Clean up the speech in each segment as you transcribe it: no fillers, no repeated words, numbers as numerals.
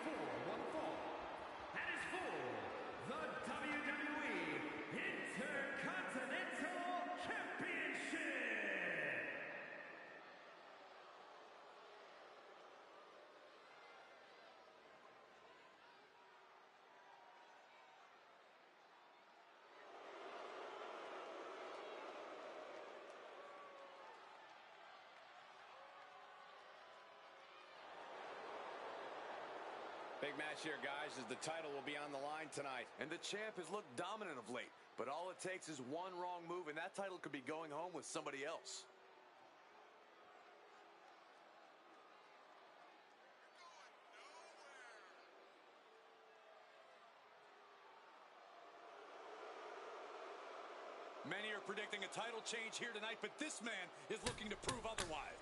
for one fall. That is for the WWE Intercontinental Championship. Big match here, guys, as the title will be on the line tonight. And the champ has looked dominant of late, but all it takes is one wrong move, and that title could be going home with somebody else. Many are predicting a title change here tonight, but this man is looking to prove otherwise.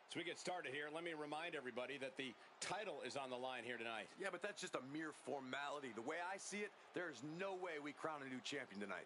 As we get started here, let me remind everybody that the title is on the line here tonight. Yeah, but that's just a mere formality. The way I see it, there's no way we crown a new champion tonight.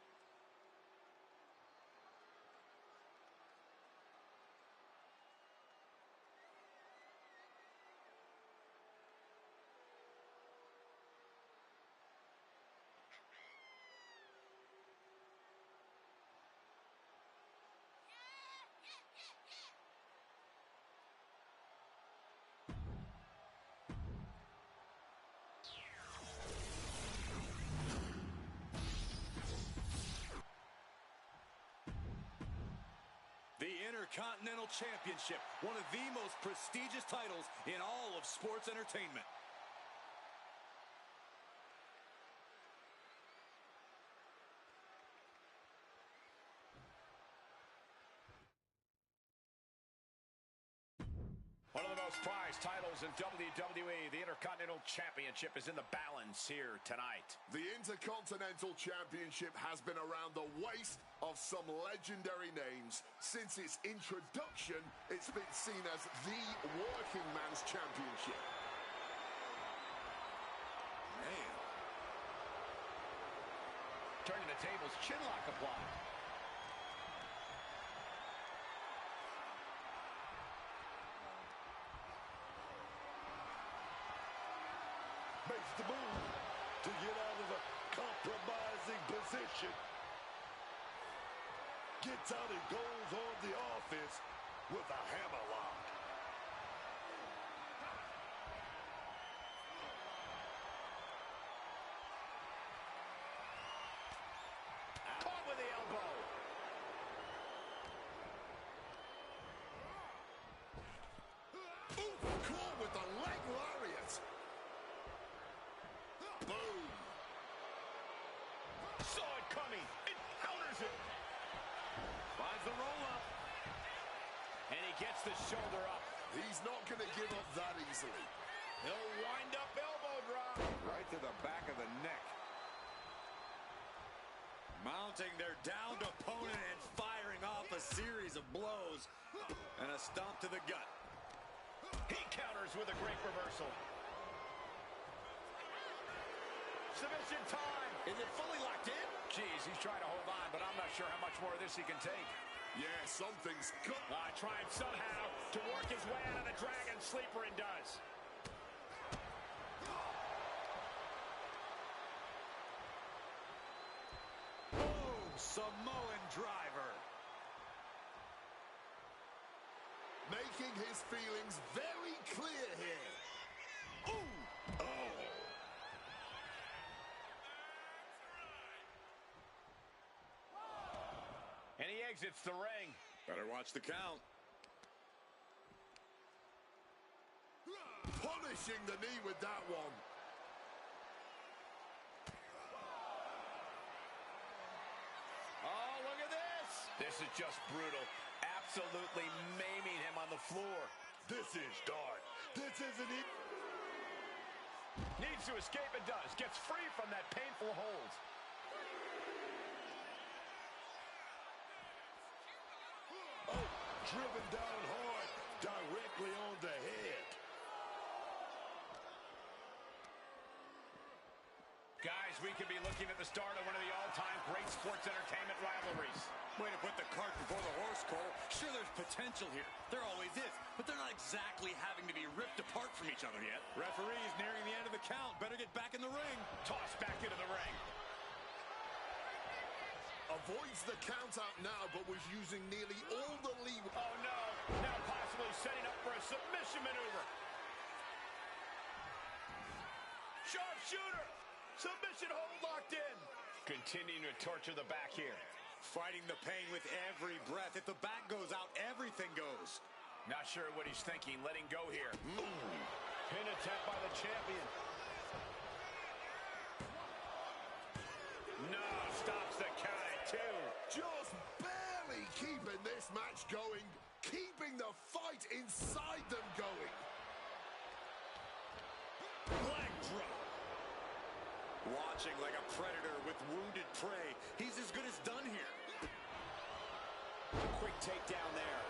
The Intercontinental Championship, one of the most prestigious titles in all of sports entertainment. One of the most prized titles in WWE, the Intercontinental Championship, is in the balance here tonight. The Intercontinental Championship has been around the waist of some legendary names. Since its introduction, it's been seen as the working man's championship. Man. Turning the tables, chinlock applied. Makes the move to get out of a compromising position. Gets out and goes on the offense with a hammerlock. Caught with the elbow. Ooh, caught with the leg lariat. Boom. Saw it coming. It counters it. Finds the roll-up. And he gets the shoulder up. He's not going to give up that easily. He'll wind up elbow drop. Right to the back of the neck. Mounting their downed opponent and firing off a series of blows. And a stomp to the gut. He counters with a great reversal. Submission time. Is it fully locked in? Jeez, he's trying to hold on, but I'm not sure how much more of this he can take. Yeah, something's got... Trying somehow to work his way out of the Dragon Sleeper, and does. Boom! Samoan driver. Making his feelings very clear here. Ooh! Oh! And he exits the ring. Better watch the count. Punishing the knee with that one. Oh, look at this. This is just brutal. absolutely maiming him on the floor. This is dark. This isn't it. Needs to escape and does. Gets free from that painful hold. Oh, driven down hard, directly on the head. Guys, we could be looking at the start of one of the all-time great sports entertainment rivalries. Way to put the cart before the horse, Cole. Sure, there's potential here. There always is. But they're not exactly having to be ripped apart from each other yet. Referee's nearing the end of the count. Better get back in the ring. Tossed back into the ring. Avoids the count out now, but was using nearly all the leeway. Oh, no. Now possibly setting up for a submission maneuver. Sharpshooter. Submission hold locked in. Continuing to torture the back here. Fighting the pain with every breath. If the back goes out, everything goes. Not sure what he's thinking. Letting go here. Pin attempt by the champion. No, stops the count at 2. Just barely keeping this match going, keeping the fight inside them going. Leg drop. Watching like a predator with wounded prey. He's as good as done here. Quick takedown there.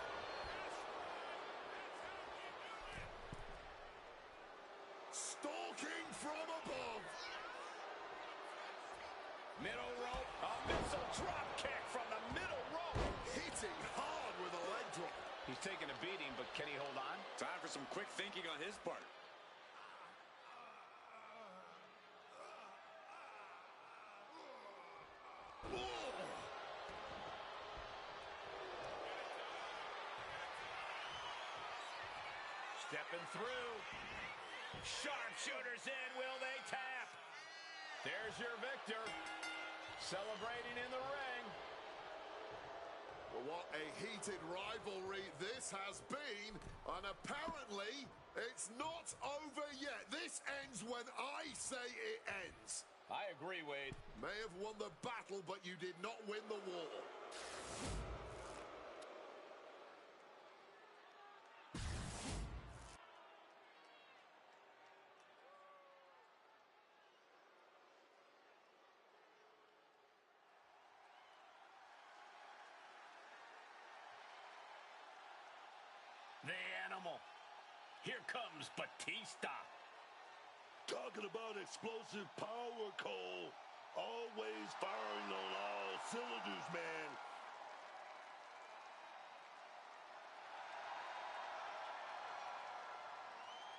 Stalking from above. Middle rope. A missile drop kick from the middle rope. Hitting hard with a leg drop. He's taking a beating, but can he hold on? Time for some quick thinking on his part. Stepping through. Sharpshooters in. Will they tap? There's your victor. Celebrating in the ring. What a heated rivalry this has been. And apparently, it's not over yet. This ends when I say it ends. I agree, Wade. May have won the battle, but you did not win the war. The Animal. Here comes Batista. Talking about explosive power, Cole. Always firing on all cylinders, man.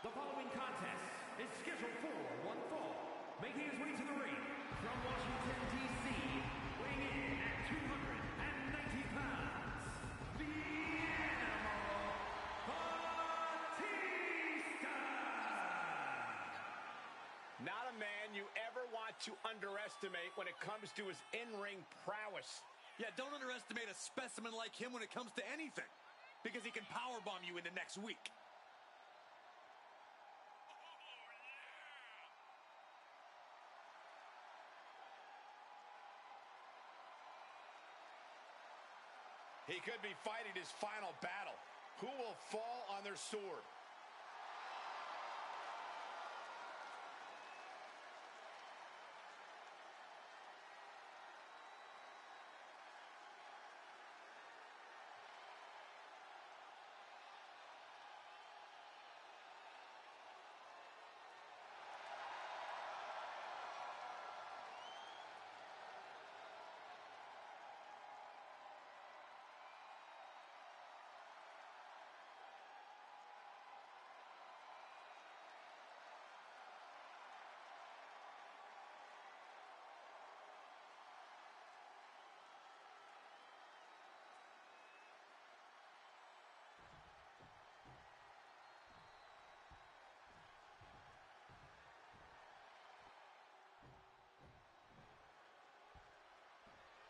The following contest is scheduled for one fall. Making his way to the ring from Washington, D.C., weighing in at 290 pounds, the Animal, Batista! Not a man you ever want to underestimate when it comes to his in-ring prowess. Yeah, don't underestimate a specimen like him when it comes to anything. Because he can powerbomb you into next week. He could be fighting his final battle. Who will fall on their sword?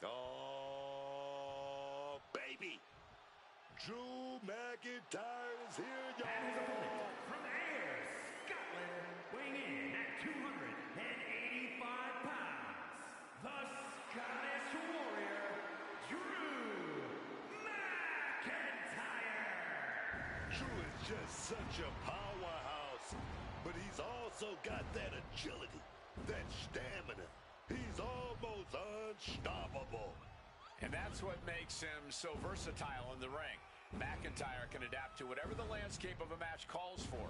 Oh, baby. Drew McIntyre is here, And his y'all. opponent from Ayr, Scotland, weighing in at 285 pounds, the Scottish Warrior, Drew McIntyre. Drew is just such a powerhouse, but he's also got that agility, that stamina. He's almost unstoppable. And that's what makes him so versatile in the ring. McIntyre can adapt to whatever the landscape of a match calls for.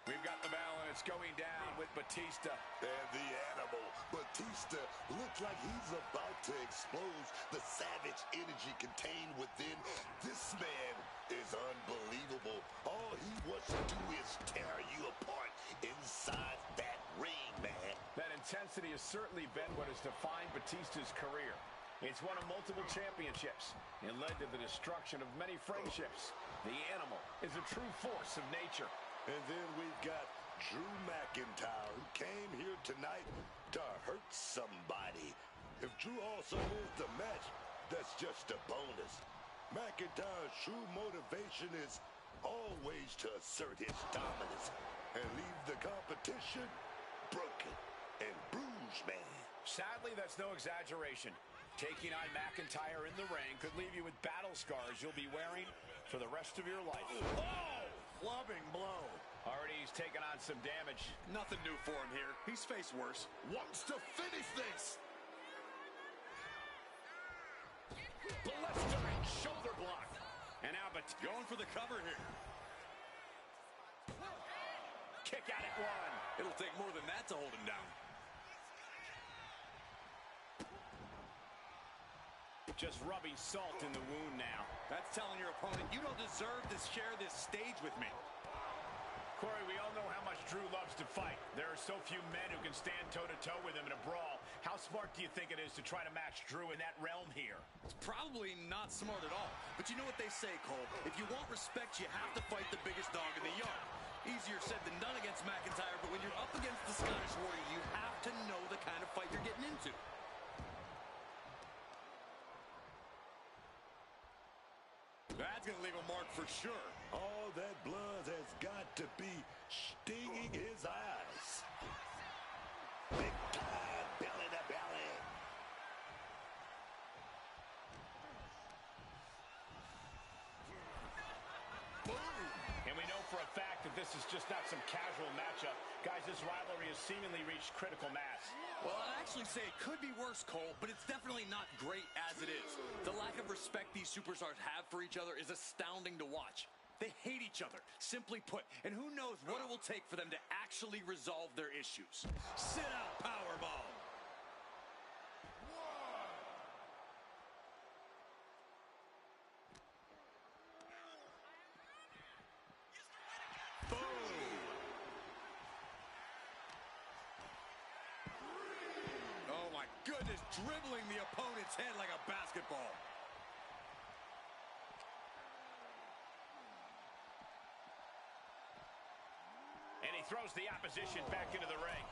We've got the bell, and it's going down with Batista. And the animal, Batista, looks like he's about to expose the savage energy contained within. This man is unbelievable. All he wants to do is tear you apart inside that ring, man. That intensity has certainly been what has defined Batista's career. It's won him multiple championships and led to the destruction of many friendships. The animal is a true force of nature. And then we've got Drew McIntyre, who came here tonight to hurt somebody. If Drew also wins the match, that's just a bonus. McIntyre's true motivation is always to assert his dominance and leave the competition broken and bruised, man. Sadly, that's no exaggeration. Taking on McIntyre in the ring could leave you with battle scars you'll be wearing for the rest of your life. Oh! Clubbing blow. Already he's taken on some damage. Nothing new for him here. He's faced worse. Wants to finish this. Blistering shoulder block. And now Going for the cover here. Kick out at one. It'll take more than that to hold him down. Just rubbing salt in the wound now. That's telling your opponent, you don't deserve to share this stage with me. Corey, we all know how much Drew loves to fight. There are so few men who can stand toe-to-toe with him in a brawl. How smart do you think it is to try to match Drew in that realm here? It's probably not smart at all. But you know what they say, Cole. If you want respect, you have to fight the biggest dog in the yard. Easier said than done against McIntyre, but when you're up against the Scottish Warrior, you have to know the kind of fight you're getting into. That's going to leave a mark for sure. All that blood has got to be stinging his eyes. Big time, belly to belly. Boom! And we know for a fact that this is just not some casual matchup. Guys, this rivalry has seemingly reached critical mass. Well, I'd actually say it could be worse, Cole, but it's definitely not great as it is. The lack of respect these superstars have for each other is astounding to watch. They hate each other, simply put, and who knows what it will take for them to actually resolve their issues. Sit out, powerbomb. Goodness, dribbling the opponent's head like a basketball. And he throws the opposition back into the ring.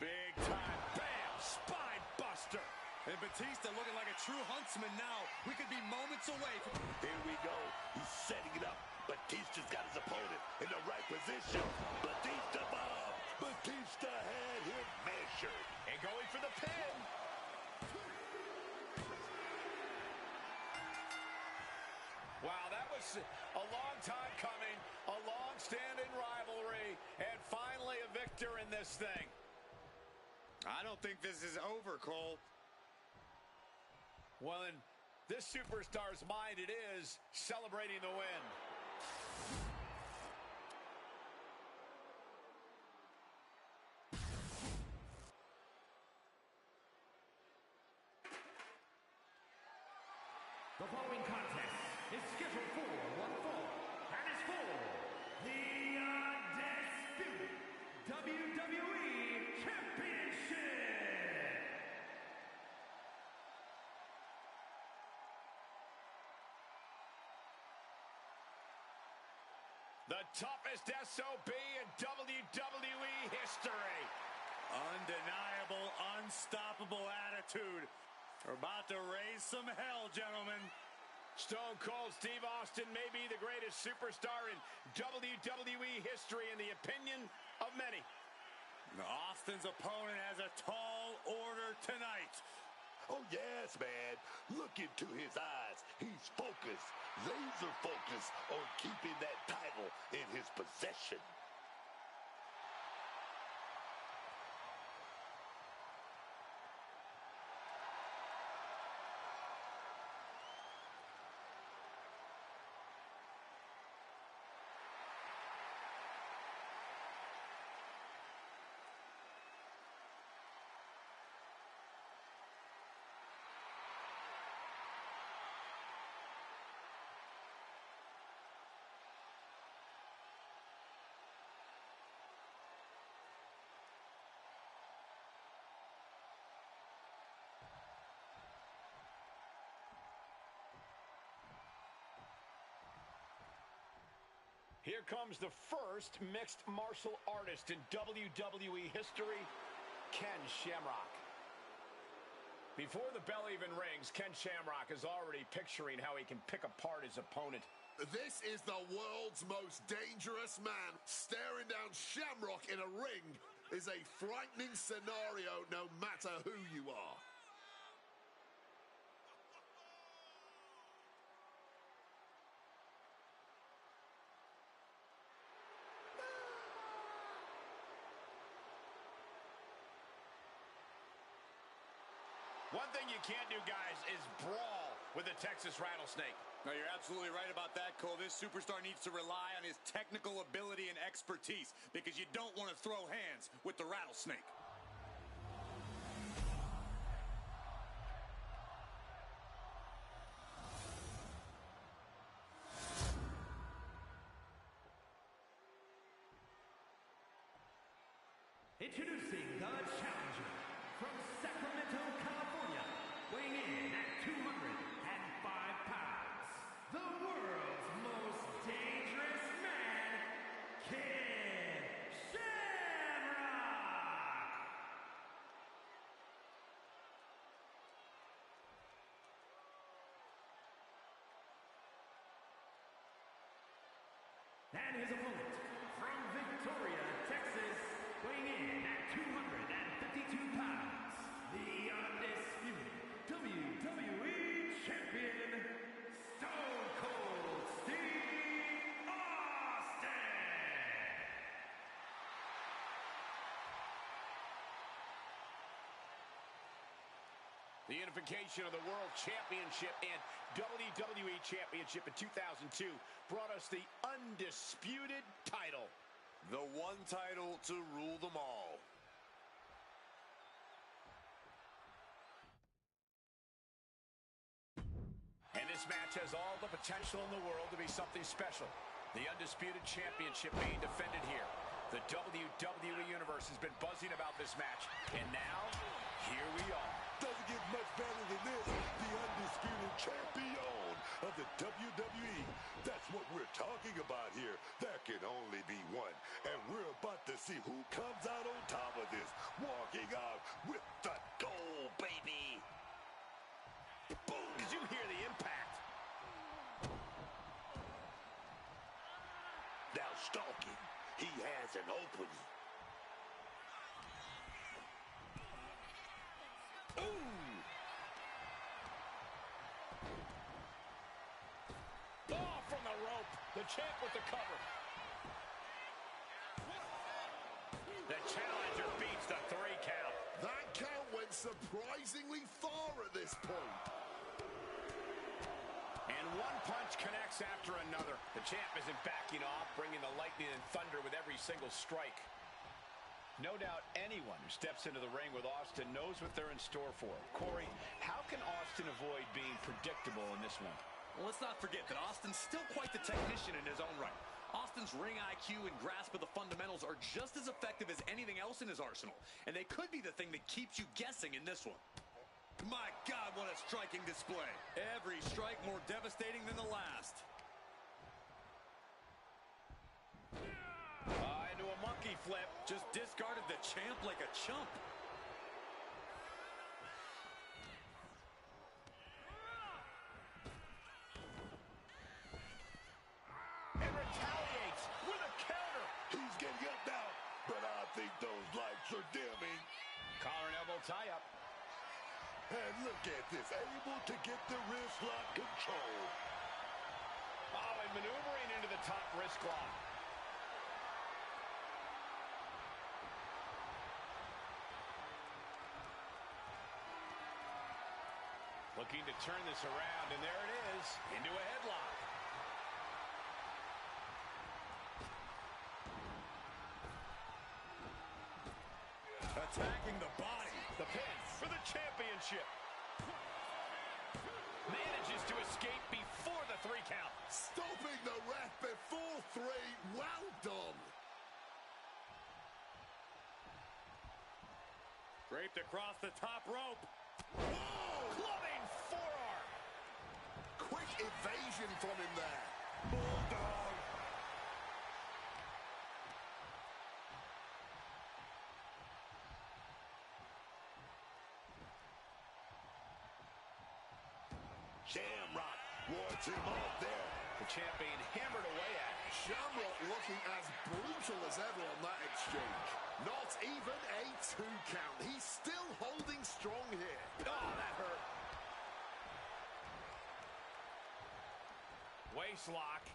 Big time, bam, spine buster. And Batista looking like a true huntsman now. We could be moments away from... Here we go. He's setting it up. Batista's got his opponent in the right position. Batista bomb. Batista had him measured. And going for the pin. Wow, that was a long time coming. A long-standing rivalry. And finally a victor in this thing. I don't think this is over, Cole. Well, in this superstar's mind, it is celebrating the win. The following contest is scheduled for one fall and is for the Undisputed WWE Championship. The toughest SOB in WWE history. Undeniable, unstoppable attitude. We're about to raise some hell, gentlemen. Stone Cold Steve Austin may be the greatest superstar in WWE history in the opinion of many. Austin's opponent has a tall order tonight. Oh, yes, man. Look into his eyes. He's focused, laser focused on keeping that title in his possession. Here comes the first mixed martial artist in WWE history, Ken Shamrock. Before the bell even rings, Ken Shamrock is already picturing how he can pick apart his opponent. This is the world's most dangerous man. Staring down Shamrock in a ring is a frightening scenario no matter who you are. One thing you can't do, guys, is brawl with the Texas Rattlesnake. No, you're absolutely right about that, Cole. This superstar needs to rely on his technical ability and expertise because you don't want to throw hands with the Rattlesnake. Introducing the challenger from Sacramento, California, weighing in at 205 pounds, the world's most dangerous man, Ken Shamrock! And his opponent, from Victoria, Texas, weighing in at 252 pounds, the undisputed WWE Champion, Stone Cold Steve Austin! The unification of the World Championship and WWE Championship in 2002 brought us the undisputed title. The one title to rule them all. And this match has all the potential in the world to be something special. The undisputed championship being defended here. The WWE Universe has been buzzing about this match. And now, here we are. Doesn't get much better than this. The undisputed champion of the WWE. That's what we're talking about here. There can only be one. And we're about to see who comes out on top of this. Walking out with the gold, baby. Boom! Did you hear the impact? Now stalking. He has an opening. Ooh! Oh, from the rope. The champ with the cover. The challenger beats the 3 count. That count went surprisingly far at this point. And one punch connects after another. The champ isn't backing off, bringing the lightning and thunder with every single strike. No doubt anyone who steps into the ring with Austin knows what they're in store for. Corey, how can Austin avoid being predictable in this one? Well, let's not forget that Austin's still quite the technician in his own right. Austin's ring IQ and grasp of the fundamentals are just as effective as anything else in his arsenal, and they could be the thing that keeps you guessing in this one. My God, what a striking display. Every strike more devastating than the last. Into a monkey flip. Just discarded the champ like a chump. And retaliates with a counter. He's getting up now, but I think those lights are dimming. Collar and elbow tie up. And look at this, able to get the wrist lock control. Oh, and maneuvering into the top wrist lock. Looking to turn this around, and there it is, into a headlock. Attacking the body. The pin for the championship. Manages to escape before the 3 count. Stopping the ref before 3. Well done. Draped across the top rope. Whoa! Clubbing forearm. Quick evasion from him there. Bulldog. Shamrock wards him off there. The champ being hammered away at. Shamrock looking as brutal as ever on that exchange. Not even a 2 count. He's still holding strong here. Oh, that hurt. Waist lock.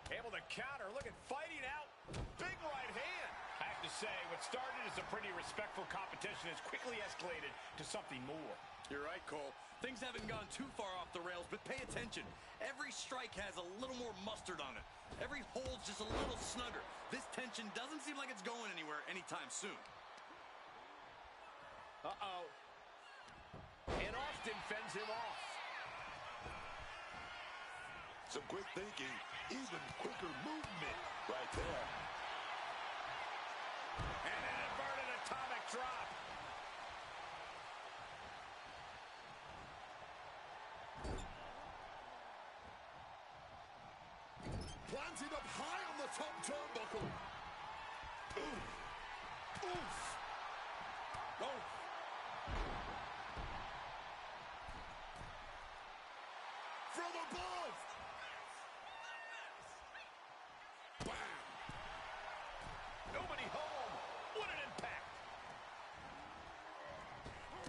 Able to counter. Look at fighting out. Big right hand. I have to say, what started as a pretty respectful competition has quickly escalated to something more. You're right, Cole. Things haven't gone too far off the rails, but pay attention. Every strike has a little more mustard on it. Every hold's just a little snugger. This tension doesn't seem like it's going anywhere anytime soon. Uh-oh. And Austin fends him off. Some quick thinking, even quicker movement right there. And an inverted atomic drop. Planted up high on the top turnbuckle. Oof. Oof. Oh. From above. Bam. Nobody home. What an impact.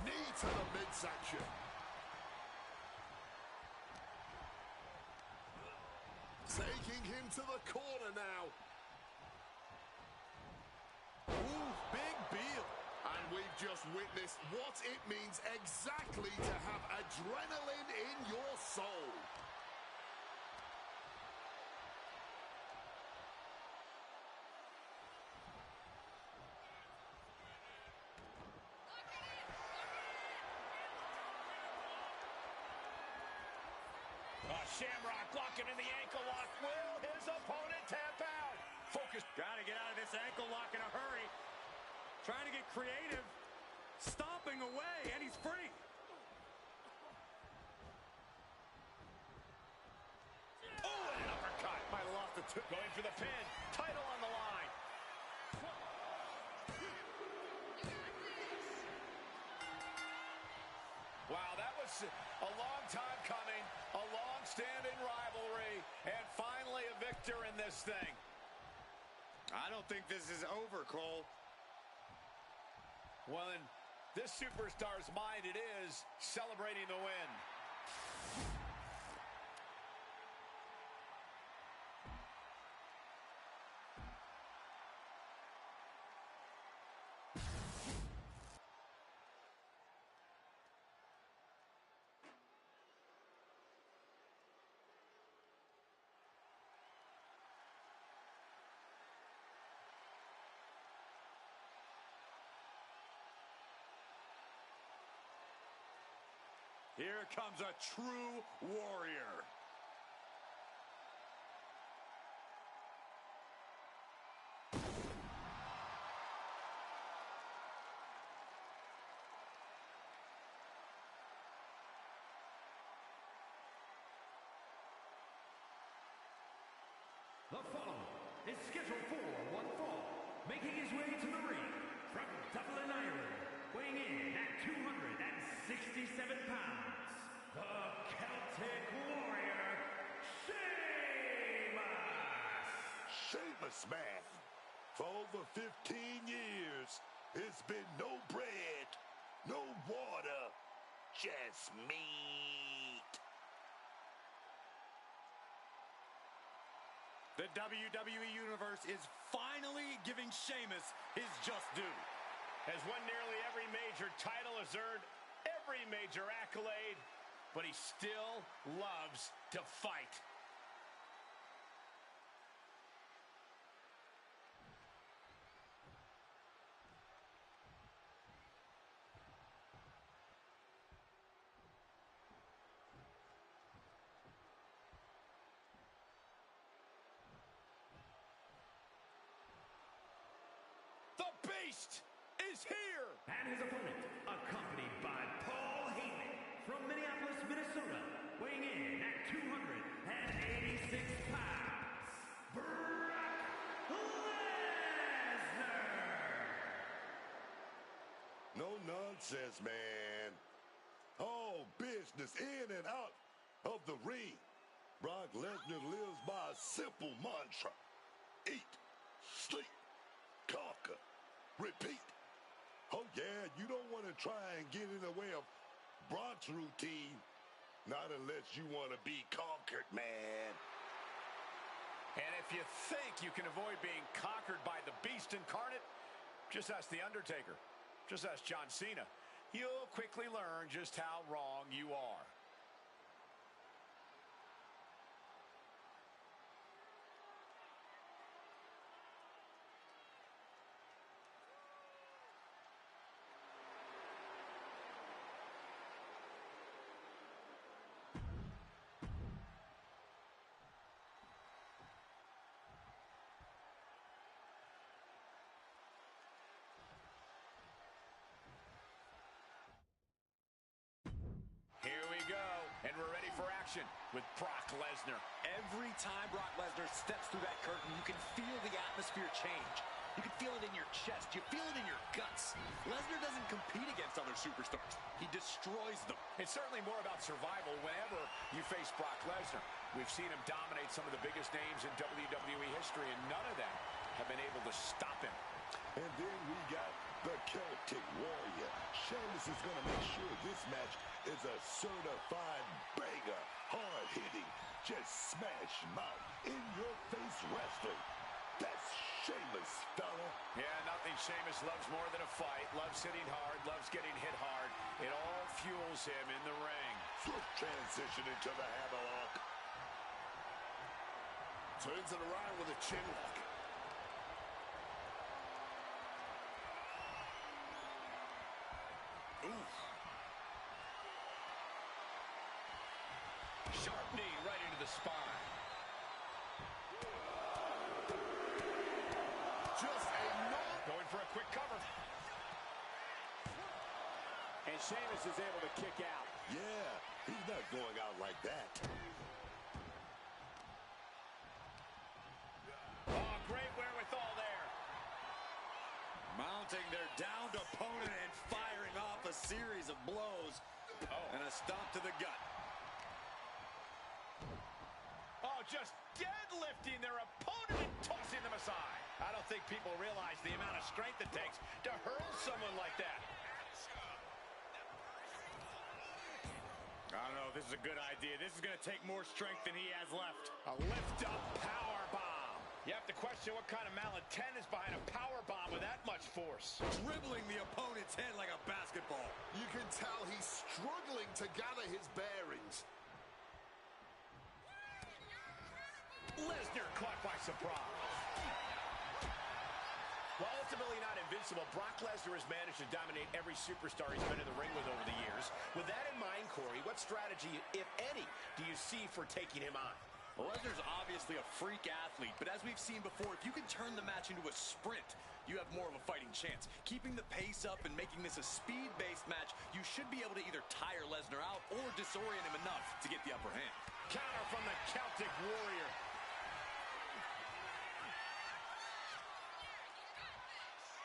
Knee to the midsection. Taking him to the corner now. Ooh, big deal. And we've just witnessed what it means exactly to have adrenaline in your soul. Shamrock locking in the ankle lock. Will his opponent tap out? Focus. Gotta get out of this ankle lock in a hurry. Trying to get creative. Stomping away, and he's free. Oh, and an uppercut. Might have lost the two. Going for the pin. Title on the line. Wow, that was a long time coming. A long-standing rivalry. And finally a victor in this thing. I don't think this is over, Cole. Well, in this superstar's mind, it is celebrating the win. Here comes a true warrior. The following is scheduled for one fall, making his way to the ring from Dublin, Ireland, weighing in at 267 pounds, the Celtic Warrior, Sheamus! Sheamus, man. For over 15 years, it's been no bread, no water, just meat. The WWE Universe is finally giving Sheamus his just due. Has won nearly every major title, has earned every major accolade, but he still loves to fight. The Beast is here! And his opponent, accompanied by Paul Heyman from Minneapolis, Minnesota, weighing in at 286 pounds, Brock Lesnar! No nonsense, man. All business in and out of the ring. Brock Lesnar lives by a simple mantra. Eat, sleep, conquer, repeat. Oh yeah, you don't want to try and get in the way of Brock's routine. Not unless you want to be conquered, man. And if you think you can avoid being conquered by the Beast incarnate, just ask The Undertaker. Just ask John Cena. You'll quickly learn just how wrong you are. With Brock Lesnar. Every time Brock Lesnar steps through that curtain, you can feel the atmosphere change. You can feel it in your chest. You feel it in your guts. Lesnar doesn't compete against other superstars. He destroys them. It's certainly more about survival whenever you face Brock Lesnar. We've seen him dominate some of the biggest names in WWE history, and none of them have been able to stop him. And then we got the Celtic Warrior. Sheamus is going to make sure this match is a certified banger. Hard-hitting, just smash mouth, in-your-face wrestling. That's Sheamus, fella. Yeah, nothing Sheamus loves more than a fight. Loves hitting hard, loves getting hit hard. It all fuels him in the ring. Swift transition into the hammerlock. Turns it around with a chin lock. Sharp knee right into the spine. Just a knock. Going for a quick cover. And Sheamus is able to kick out. Yeah, he's not going out like that. Oh, great wherewithal there. Mounting their downed opponent and firing off a series of blows. And a stomp to the gut. Oh, just deadlifting their opponent and tossing them aside. I don't think people realize the amount of strength it takes to hurl someone like that. I don't know if this is a good idea. This is going to take more strength than he has left. A lift-up power bomb. You have to question what kind of malintent is behind a power bomb with that much force. Dribbling the opponent's head like a basketball. You can tell he's struggling to gather his bearings. Lesnar caught by surprise. While ultimately not invincible, Brock Lesnar has managed to dominate every superstar he's been in the ring with over the years. With that in mind, Corey, what strategy, if any, do you see for taking him on? Well, Lesnar's obviously a freak athlete, but as we've seen before, if you can turn the match into a sprint, you have more of a fighting chance. Keeping the pace up and making this a speed-based match, you should be able to either tire Lesnar out or disorient him enough to get the upper hand. Counter from the Celtic Warrior.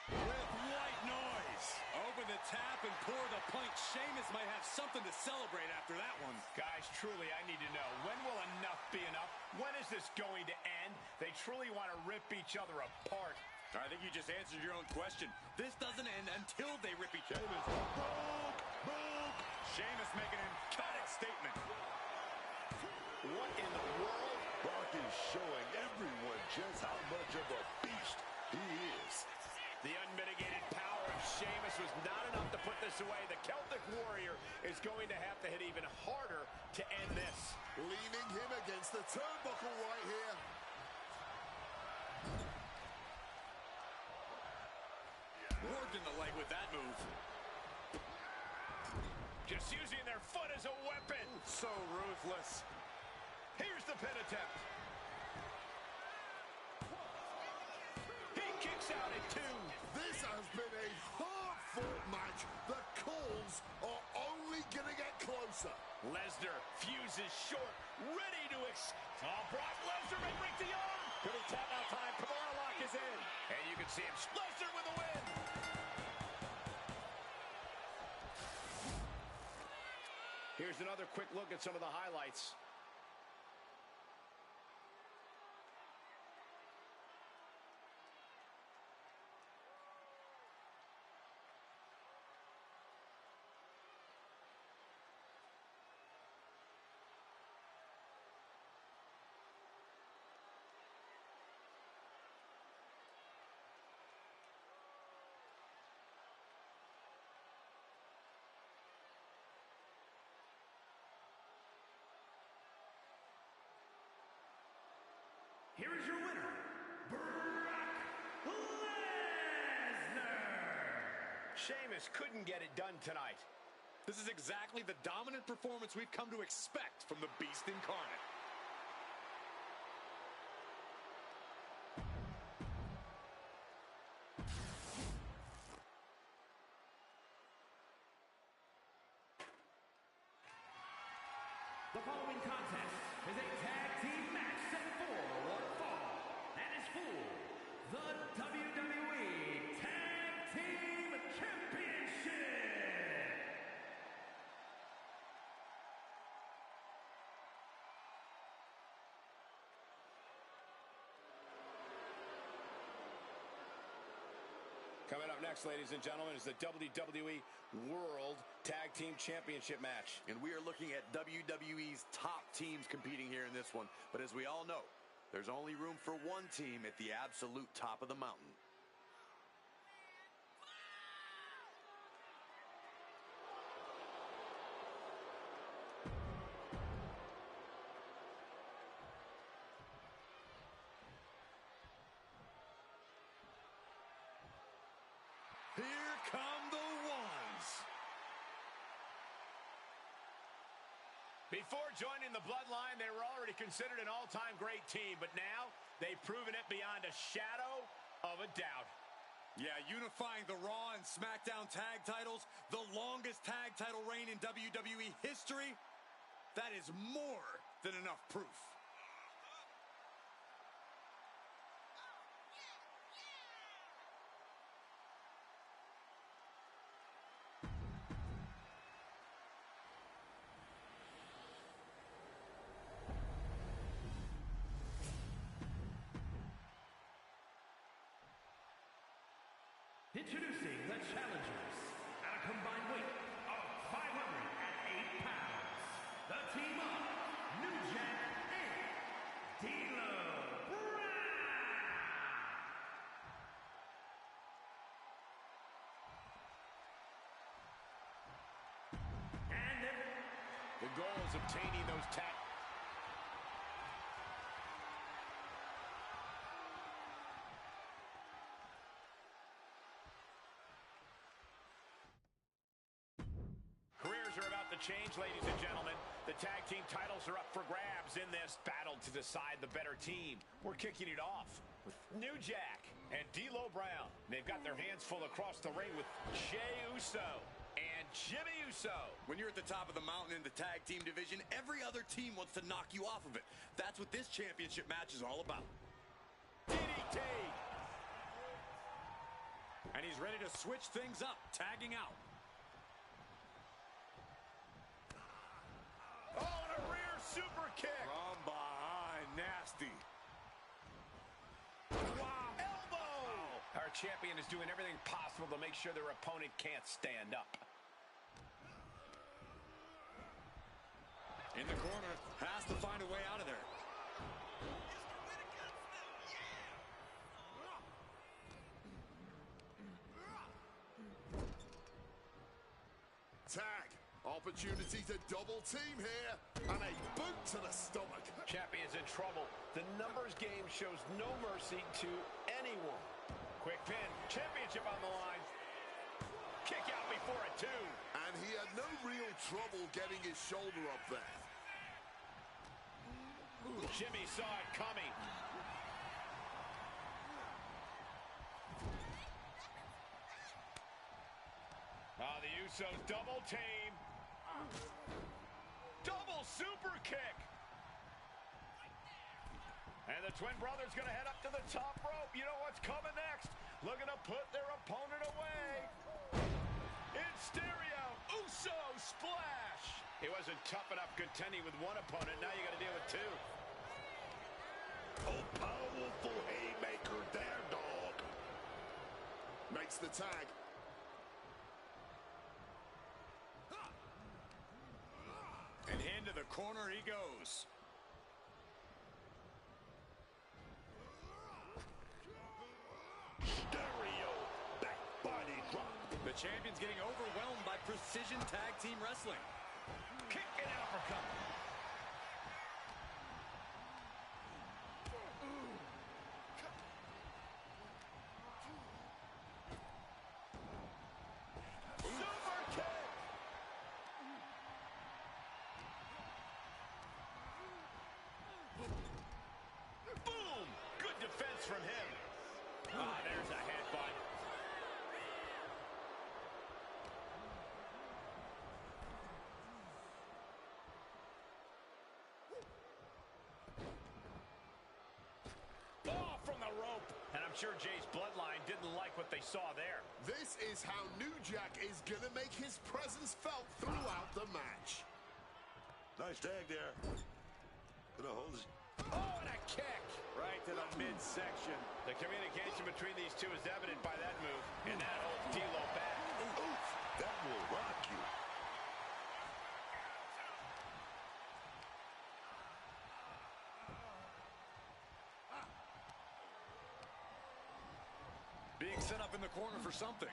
With white noise. Open the tap and pour the point. Sheamus might have something to celebrate after that one. Guys, truly, I need to know, when will enough be enough? When is this going to end? They truly want to rip each other apart. I think you just answered your own question. This doesn't end until they rip each other. Sheamus making an emphatic statement. What in the world? Brock is showing everyone just how much of a beast he is. The unmitigated power of Sheamus was not enough to put this away. The Celtic Warrior is going to have to hit even harder to end this. Leaning him against the turnbuckle right here. Worked in the leg with that move. Just using their foot as a weapon. So ruthless. Here's the pin attempt. He kicks out at 2. This has been a hard-fought match. The calls are only going to get closer. Lesnar fuses short, ready to Brock Lesnar may break the arm. Could be tap out time. Kimura lock is in. And you can see him. Lesnar with the win. Here's another quick look at some of the highlights. Here is your winner, Brock Lesnar. Sheamus couldn't get it done tonight. This is exactly the dominant performance we've come to expect from the Beast Incarnate. The following contest is a tag team match set for one fall and is for the WWE Tag Team Championship. Coming up next, ladies and gentlemen, is the WWE World Tag Team Championship match. And we are looking at WWE's top teams competing here in this one. But as we all know, there's only room for one team at the absolute top of the mountain. Here come the ones. Before joining the Bloodline, they were already considered an all-time great team, but now they've proven it beyond a shadow of a doubt. Yeah, unifying the Raw and SmackDown tag titles, the longest tag title reign in WWE history, that is more than enough proof. Introducing the challengers at a combined weight of 508 pounds. The team of New Jack and D'Lo Brown. And The goal is obtaining those tag... change, ladies and gentlemen. The tag team titles are up for grabs in this battle to decide the better team. We're kicking it off with New Jack and D'Lo Brown. They've got their hands full across the ring with Jey Uso and Jimmy Uso. When you're at the top of the mountain in the tag team division, every other team wants to knock you off of it. That's what this championship match is all about. DDT! And he's ready to switch things up, tagging out. Oh, and a rear super kick. From behind, nasty. Wow. Elbow. Our champion is doing everything possible to make sure their opponent can't stand up. In the corner, has to find a way out of there. Tag. Opportunity to double team here. And a boot to the stomach. Champion's in trouble. The numbers game shows no mercy to anyone. Quick pin. Championship on the line. Kick out before a 2. And he had no real trouble getting his shoulder up there. Jimmy saw it coming. The Usos double team. Double super kick. And the Twin Brothers going to head up to the top rope. You know what's coming next? Looking to put their opponent away. In stereo, Uso splash. It wasn't tough enough contending with one opponent. Now you got to deal with 2. Oh, powerful haymaker there, dog. Makes the tag. And into the corner he goes. Stereo back body drop. The champion's getting overwhelmed by precision tag team wrestling. Kick and uppercut. Super kick. Boom. Good defense from him. There's a headbutt. From the rope. And I'm sure Jay's bloodline didn't like what they saw there. This is how New Jack is going to make his presence felt throughout the match. Nice tag there. Gonna hold his... Oh, and a kick. Right to the midsection. The communication between these two is evident by that move. And that holds D'Lo back. Oof, that will rock you. Being set up in the corner for something.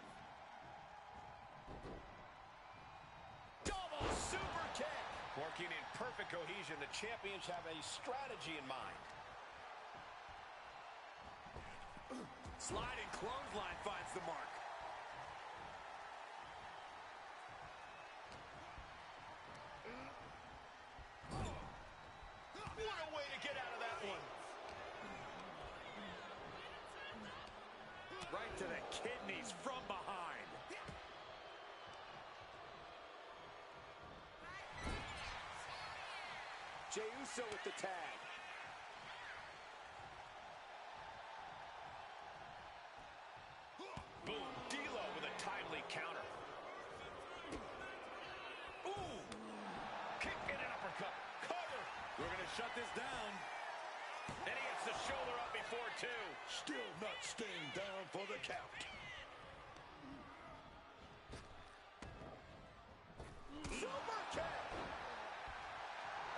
Double super kick. Working in perfect cohesion, the champions have a strategy in mind. Sliding clothesline finds the mark. What a way to get out of that one. Right to the kidneys from behind. Jey Uso with the tag. Boom, D'Lo with a timely counter. Ooh, kick and an uppercut. Cover. We're going to shut this down. And he gets the shoulder up before 2. Still not staying down for the count. Super kick.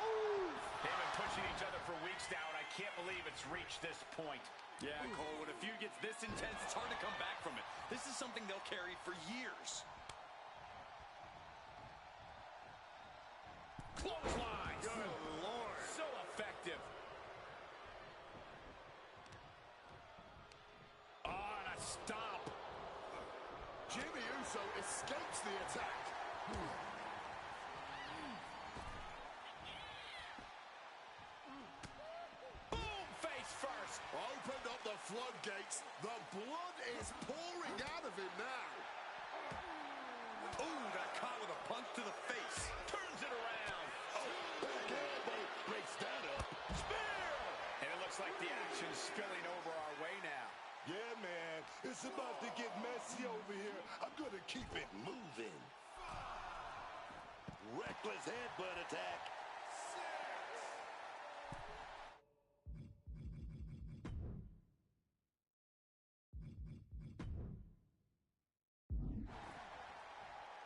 Ooh. They've been pushing each other for weeks now, and I can't believe it's reached this point. Yeah, Cole, when a feud gets this intense, it's hard to come back from it. This is something they'll carry for years. Clothesline. Good Lord. So effective. Oh, and a stomp. Jimmy Uso escapes the attack. now. Ooh, got caught with a punch to the face. Turns it around. Oh, back elbow breaks that up. Spear! And it looks like the action's spilling over our way now. Yeah, man, it's about to get messy over here. I'm gonna keep it moving. Reckless headbutt attack.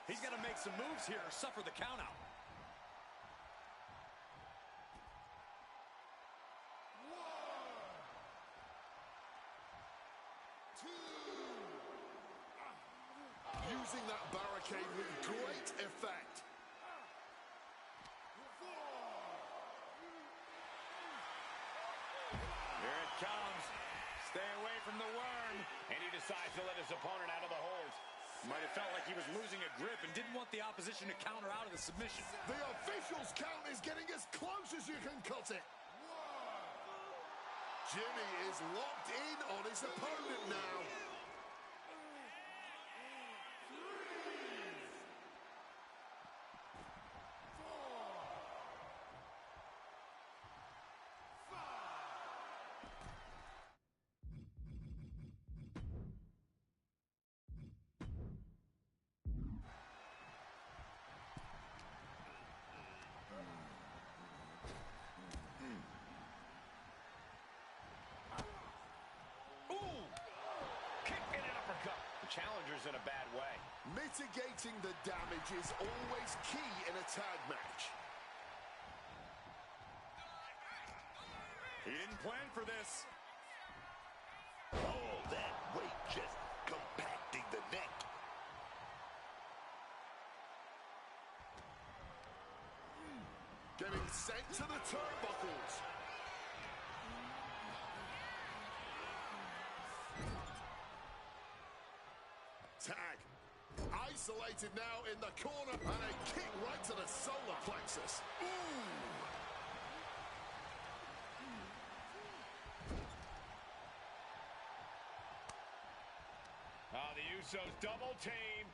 He's got to make some moves here or suffer the countout. Using that barricade with great effect. Here it comes. Stay away from the worm. And he decides to let his opponent out of the hold. Might have felt like he was losing a grip and didn't want the opposition to counter out of the submission. The official's count is getting as close as you can cut it. Jimmy is locked in on his opponent now. Challenger's in a bad way. Mitigating the damage is always key in a tag match. He didn't plan for this. All that weight just compacting the neck. Getting sent to the turnbuckles. Tag. Isolated now in the corner, and a kick right to the solar plexus. Ooh! The Usos double team.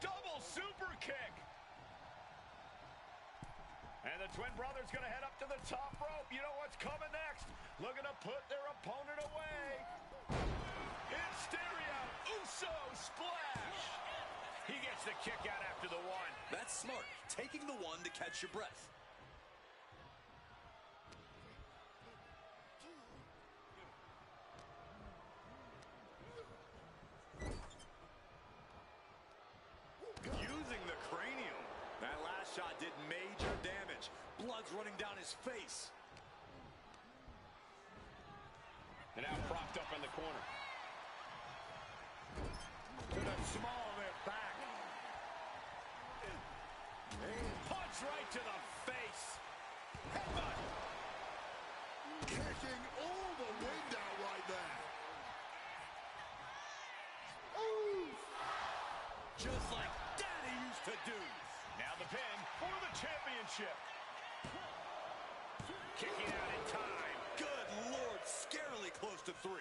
Double super kick. And the Twin Brothers going to head up to the top rope. You know what's coming next? Looking to put their opponent away. Hysteria, Uso splash. He gets the kick out after the one. That's smart. Taking the one to catch your breath. Using the cranium. That last shot did major damage. Blood's running down his face. And now propped up in the corner. To the small of their back. Punch right to the face. Headbutt. Kicking all the wind out right there. Ooh! Just like Daddy used to do. Now the pin for the championship. Kicking out in time. Good Lord, scarily close to 3.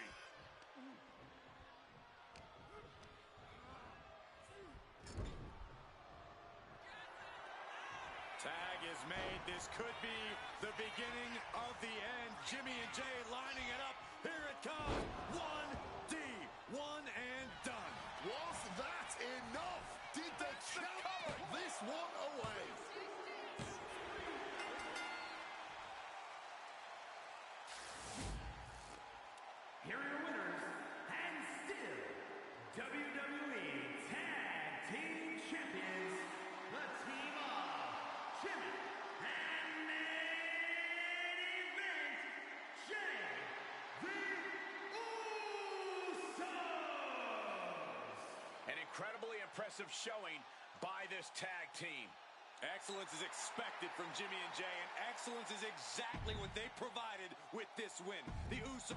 Tag is made. This could be the beginning of the end. Jimmy and Jay lining it up. Here it comes. 1D. One and done. Was that enough? Did the champ put this one away? Here are your winners, and still WWE Tag Team Champions, the team of Jimmy and main event, Jay the Usos. An incredibly impressive showing by this tag team. Excellence is expected from Jimmy and Jay, and excellence is exactly what they provided with this win. The Usos.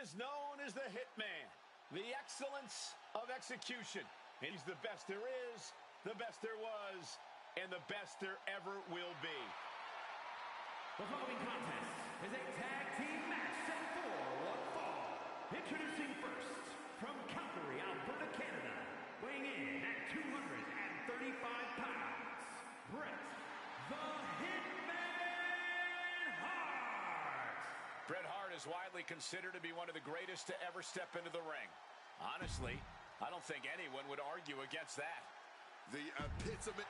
is known as the Hitman, the excellence of execution. He's the best there is, the best there was, and the best there ever will be. The following contest is a tag team match set for one fall. Introducing first, from Calgary, Alberta, Canada, weighing in at 235 pounds, Bret the Hitman Hart. Bret Hart is widely considered to be one of the greatest to ever step into the ring. Honestly, I don't think anyone would argue against that. The epitome.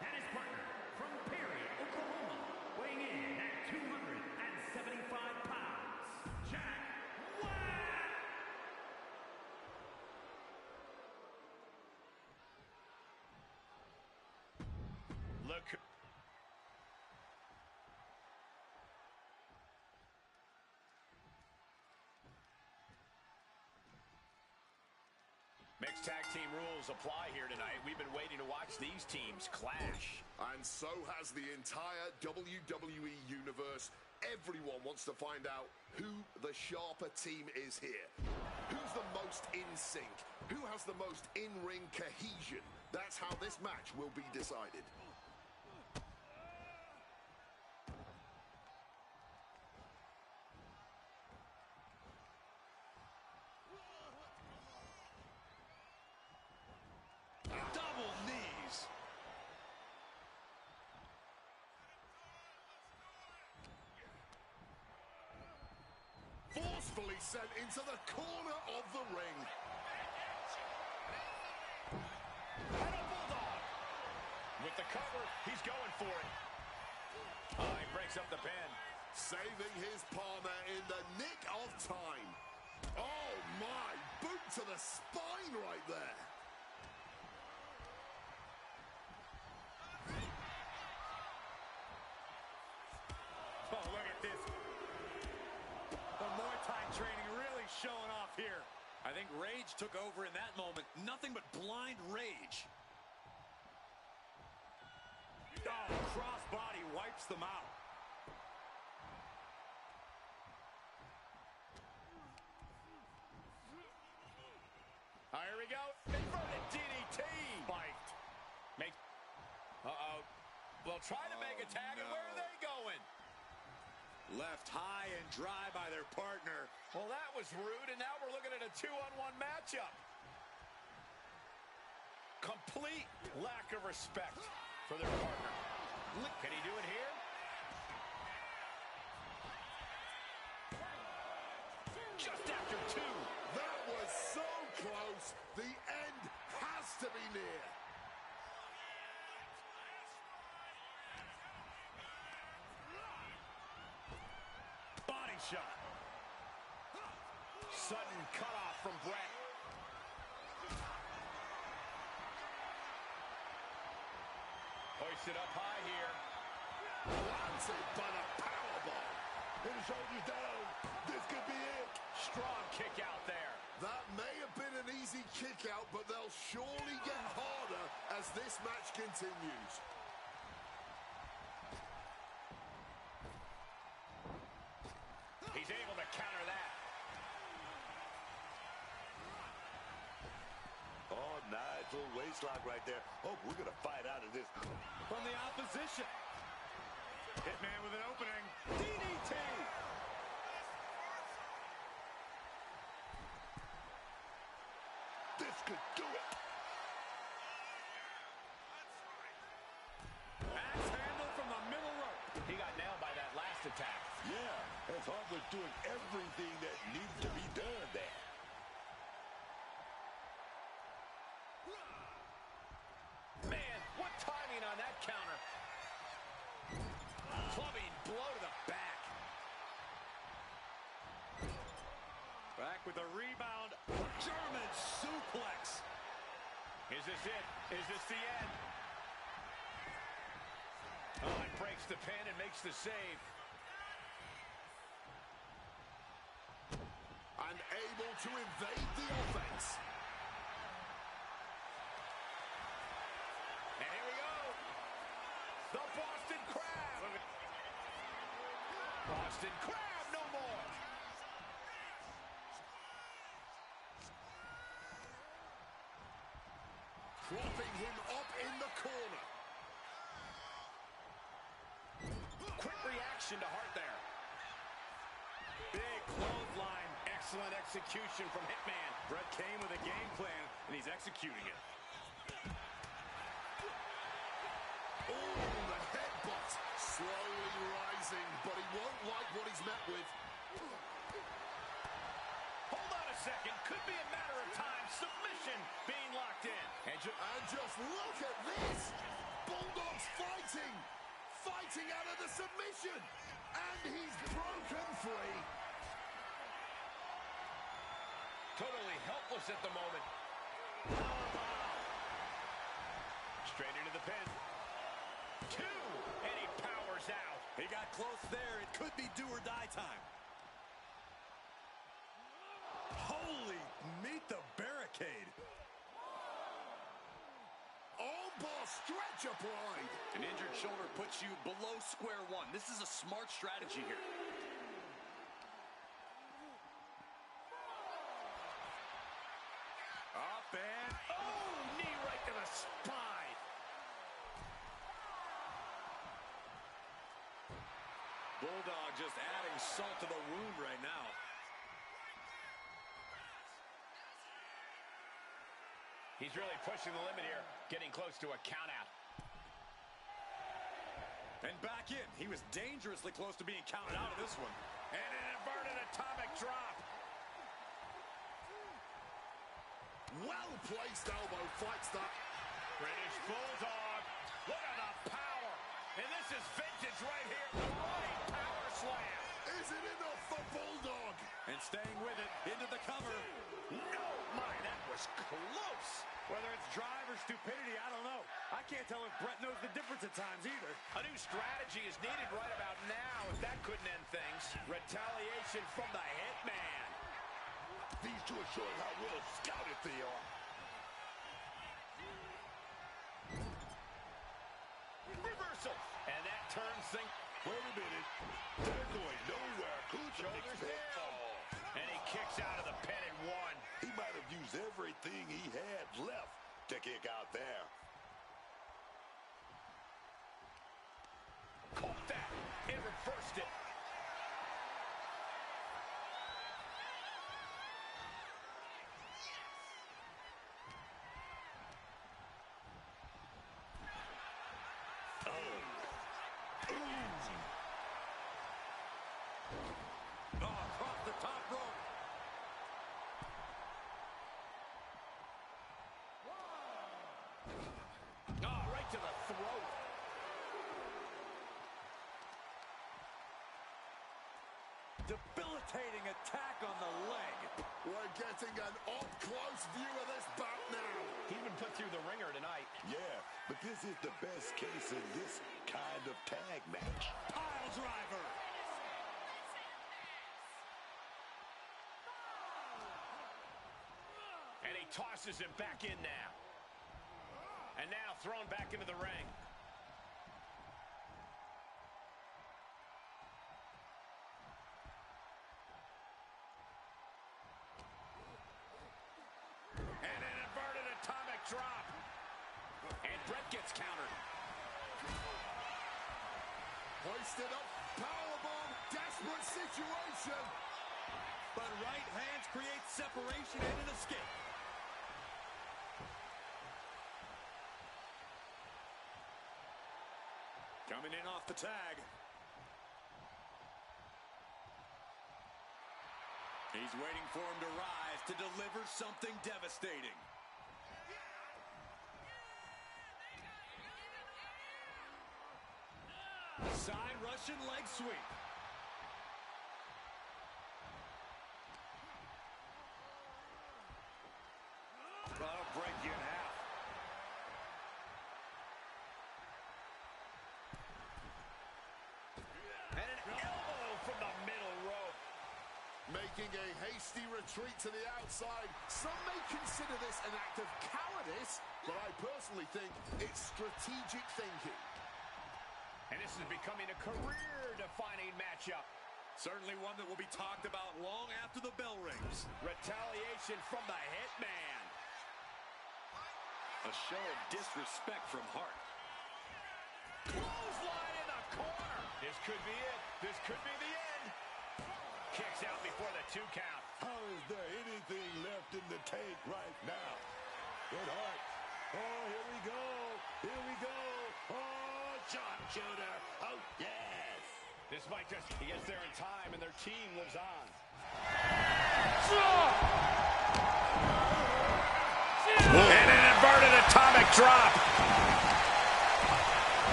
And his partner, from Perry, Oklahoma, weighing in at 275 pounds, Jack Webb. Look. Mixed tag team rules apply here tonight. We've been waiting to watch these teams clash. And so has the entire WWE Universe. Everyone wants to find out who the sharper team is here. Who's the most in sync? Who has the most in-ring cohesion? That's how this match will be decided. Double knees. Forcefully sent into the corner of the ring. And a bulldog. With the cover, he's going for it. Oh, he breaks up the pin. Saving his partner in the nick of time. Oh my, boot to the spine right there. Oh, look at this. The Muay Thai training really showing off here. I think rage took over in that moment. Nothing but blind rage. Oh, crossbody wipes them out. Here we go. Inverted DDT. Spiked. Make. Uh-oh. Well, try to make a tag, and where are they going? Left high and dry by their partner. Well, that was rude, and now we're looking at a 2-on-1 matchup. Complete lack of respect for their partner. Can he do it here? Just after two. That was so close. The end has to be near. Body shot. Sudden cutoff from Bret. Hoisted up high here. Planted by the powerbomb. And the shoulders down. This could be it. Strong kick out there. That may have been an easy kick out, but they'll surely get harder as this match continues. He's able to counter that. Oh, nice little waistlock right there. Oh, we're going to fight out of this. From the opposition. Hitman with an opening. DDT. This could do it. Axe handle from the middle rope. He got nailed by that last attack. Yeah, as Hart was doing everything that needed to be done there. Man, what timing on that counter. Clubbing blow to the back. Back with a rebound. German suplex. Is this it? Is this the end? Oh, it breaks the pin and makes the save. And able to evade the offense. Boston Crab no more. Propping him up in the corner. Quick reaction to Hart there. Big clothesline. Excellent execution from Hitman. Bret came with a game plan, and he's executing it. Oh, the headbutt. Slowly rising, but he won't like what he's met with. Hold on a second. Could be a matter of time. Submission being locked in. And just look at this. Bulldog's fighting. Fighting out of the submission. And he's broken free. Totally helpless at the moment. Straight into the pin. 2, and he powers out. He got close there. It could be do or die time. Holy, meet the barricade. Armbar stretch applied. An injured shoulder puts you below square one. This is a smart strategy here. Up and... Oh, knee right to the spine. Bulldog just adding salt to the wound right now. He's really pushing the limit here, getting close to a countout. And back in. He was dangerously close to being counted out of this one. And an inverted atomic drop. Well-placed elbow fights that. British Bulldog. Look at the power. And this is vintage right here. The right power slam. Is it enough for Bulldog? And staying with it, into the cover. No, my, that was close. Whether it's drive or stupidity, I don't know. I can't tell if Bret knows the difference at times either. A new strategy is needed right about now if that couldn't end things. Retaliation from the Hitman. These two are showing how well scouted they are. Reversal. And that turns things. Wait a minute. They're going nowhere. Shoulders down. And he kicks out of the pin and 1. He might have used everything he had left to kick out there. Caught that and reversed it. Across the top rope. Right to the throat. Debilitating attack on the leg. We're getting an up-close view of this bout now. He's been put through the ringer tonight. Yeah, but this is the best case in this kind of tag match. Pile driver. And he tosses him back in now. And now thrown back into the ring. And an inverted atomic drop. And Bret gets countered. Hoisted up, powerbomb, desperate situation. But right hands create separation and an escape. Coming in off the tag. He's waiting for him to rise to deliver something devastating. Side Russian leg sweep. That'll break you in half. And an elbow from the middle rope. Making a hasty retreat to the outside. Some may consider this an act of cowardice, but I personally think it's strategic thinking. And this is becoming a career-defining matchup. Certainly one that will be talked about long after the bell rings. Retaliation from the Hitman. A show of disrespect from Hart. Clothesline in the corner. This could be it. This could be the end. Kicks out before the 2 count. How is there anything left in the tank right now? Bret Hart. Oh, here we go. Here we go. Oh, sharpshooter. Oh, yes. This might just, he gets there in time and their team lives on. And an inverted atomic drop.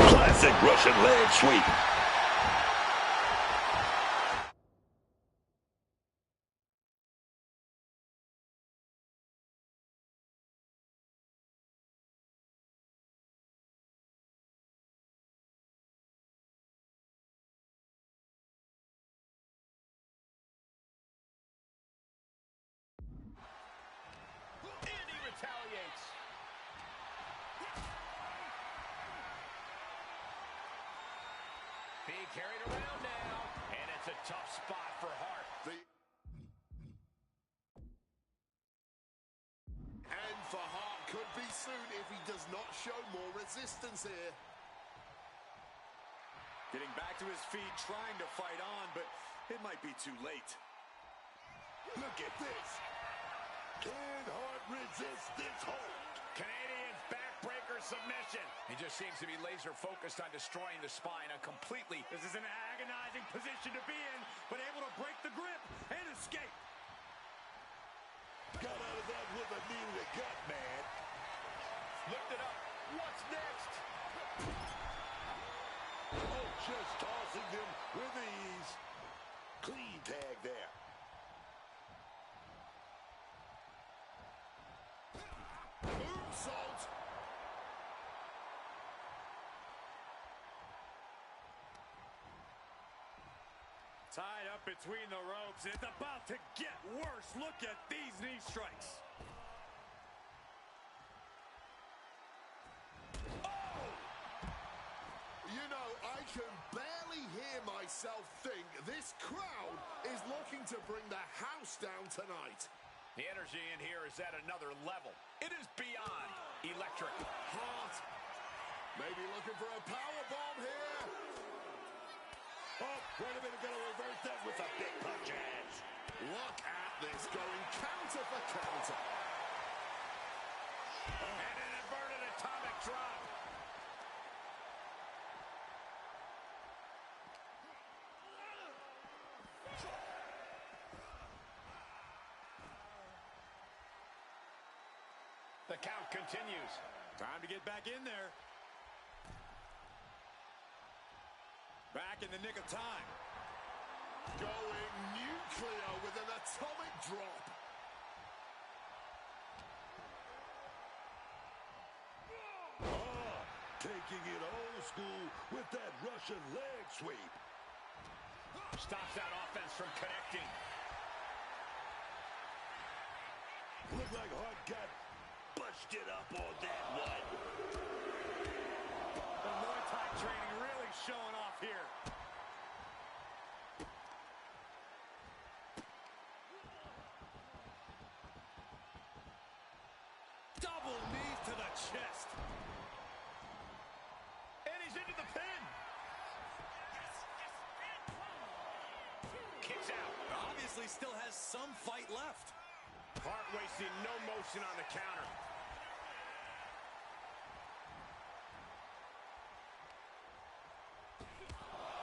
Classic Russian leg sweep. Andy retaliates. Being carried around now, and it's a tough spot for Hart. And for Hart could be soon if he does not show more resistance here. Getting back to his feet, trying to fight on, but it might be too late. Look at this. Can Hart resist this hold? Canadian's backbreaker submission. He just seems to be laser focused on destroying the spine completely. This is an agonizing position to be in, but able to break the grip and escape. Got out of that with a knee to the gut, man. Lift it up. What's next? Oh, just tossing them with ease. Clean tag there. Moonsault. Tied up between the ropes. It's about to get worse. Look at these knee strikes. You know, I can barely hear myself think this crowd is looking to bring the house down tonight. The energy in here is at another level. It is beyond electric. Hart maybe looking for a power bomb here. Oh, wait a minute, gonna reverse that with a big punch hands. Look at this, going counter for counter. And an inverted atomic drop. The count continues. Time to get back in there. Back in the nick of time. Going nuclear with an atomic drop. Oh, taking it old school with that Russian leg sweep. Stops that offense from connecting. Looked like Hart got busted up on that one. The Muay Thai training really showing off here. Double knees to the chest. And he's into the pin. Kicks out. Obviously still has some fight left. Hart wasting no motion on the counter.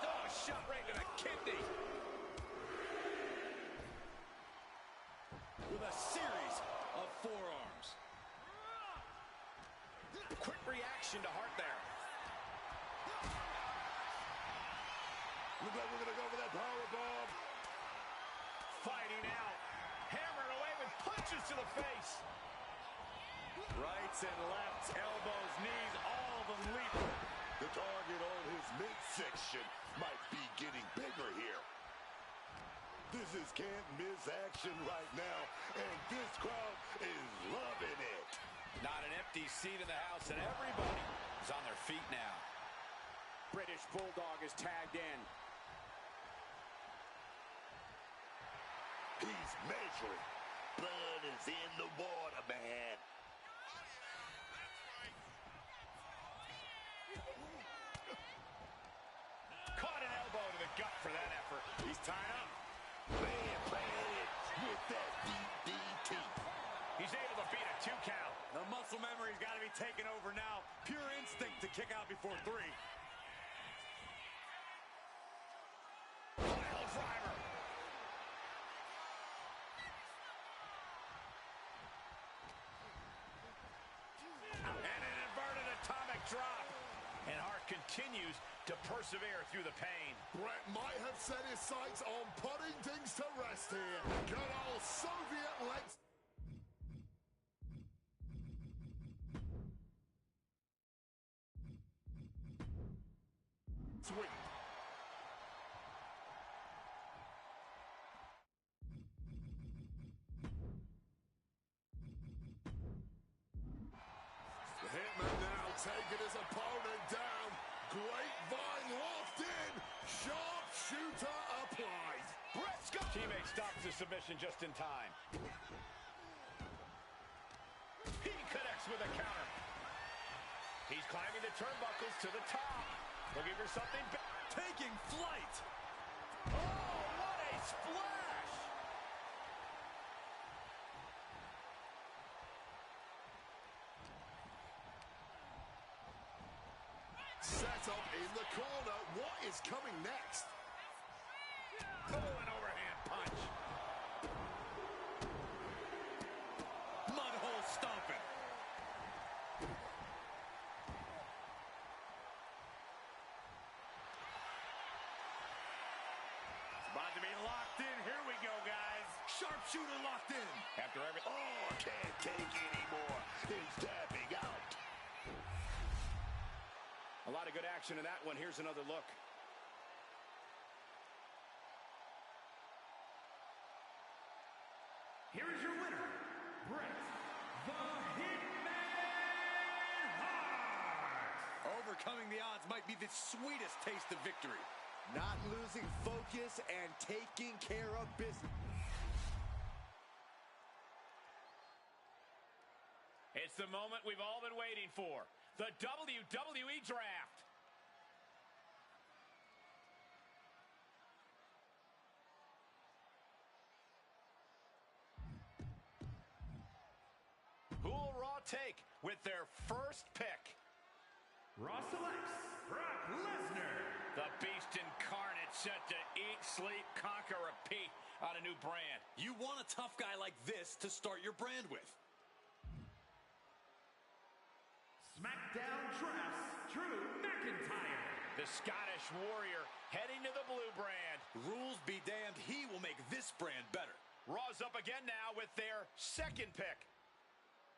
Oh, a shot right to the kidney. With a series of forearms. Quick reaction to Hart there. Look like we're gonna go for that power bomb. Fighting out. Hammering away with punches to the face. Rights and lefts, elbows, knees, all of them leaping. The target on his midsection might be getting bigger here. This is can't miss action right now, and this crowd is loving it. Not an empty seat in the house, and everybody is on their feet now. British Bulldog is tagged in. He's measuring. Blood is in the water, man. Caught an elbow to the gut for that effort. He's tied up. Man, planted with that DDT. He's able to beat a 2 count. The muscle memory's got to be taken over now. Pure instinct to kick out before 3. Pile driver. And an inverted atomic drop. And Hart continues to persevere through the pain. Bret might have set his sights on putting things to rest here. Good old Soviet legs. Sweet. The Hitman now taking his opponent down. Grapevine locked in. Sharpshooter applied. Briscoe. Teammate stops the submission just in time. He connects with a counter. He's climbing the turnbuckles to the top. Looking for something big. Taking flight. Oh, what a splash! Set up in the corner. What is coming next? Oh, an overhand punch. Mudhole stomping. It's about to be locked in. Here we go, guys. Sharpshooter locked in. After everything. Oh, can't take anymore. He's tapping out. A lot of good action in that one. Here's another look. Here is your winner, Bret the Hitman Hart. Overcoming the odds might be the sweetest taste of victory. Not losing focus and taking care of business. It's the moment we've all been waiting for. The WWE Draft. Who will Raw take with their first pick? Raw selects Brock Lesnar. The Beast Incarnate set to eat, sleep, conquer, repeat on a new brand. You want a tough guy like this to start your brand with. SmackDown drafts Drew McIntyre. The Scottish Warrior heading to the blue brand. Rules be damned, he will make this brand better. Raw's up again now with their second pick.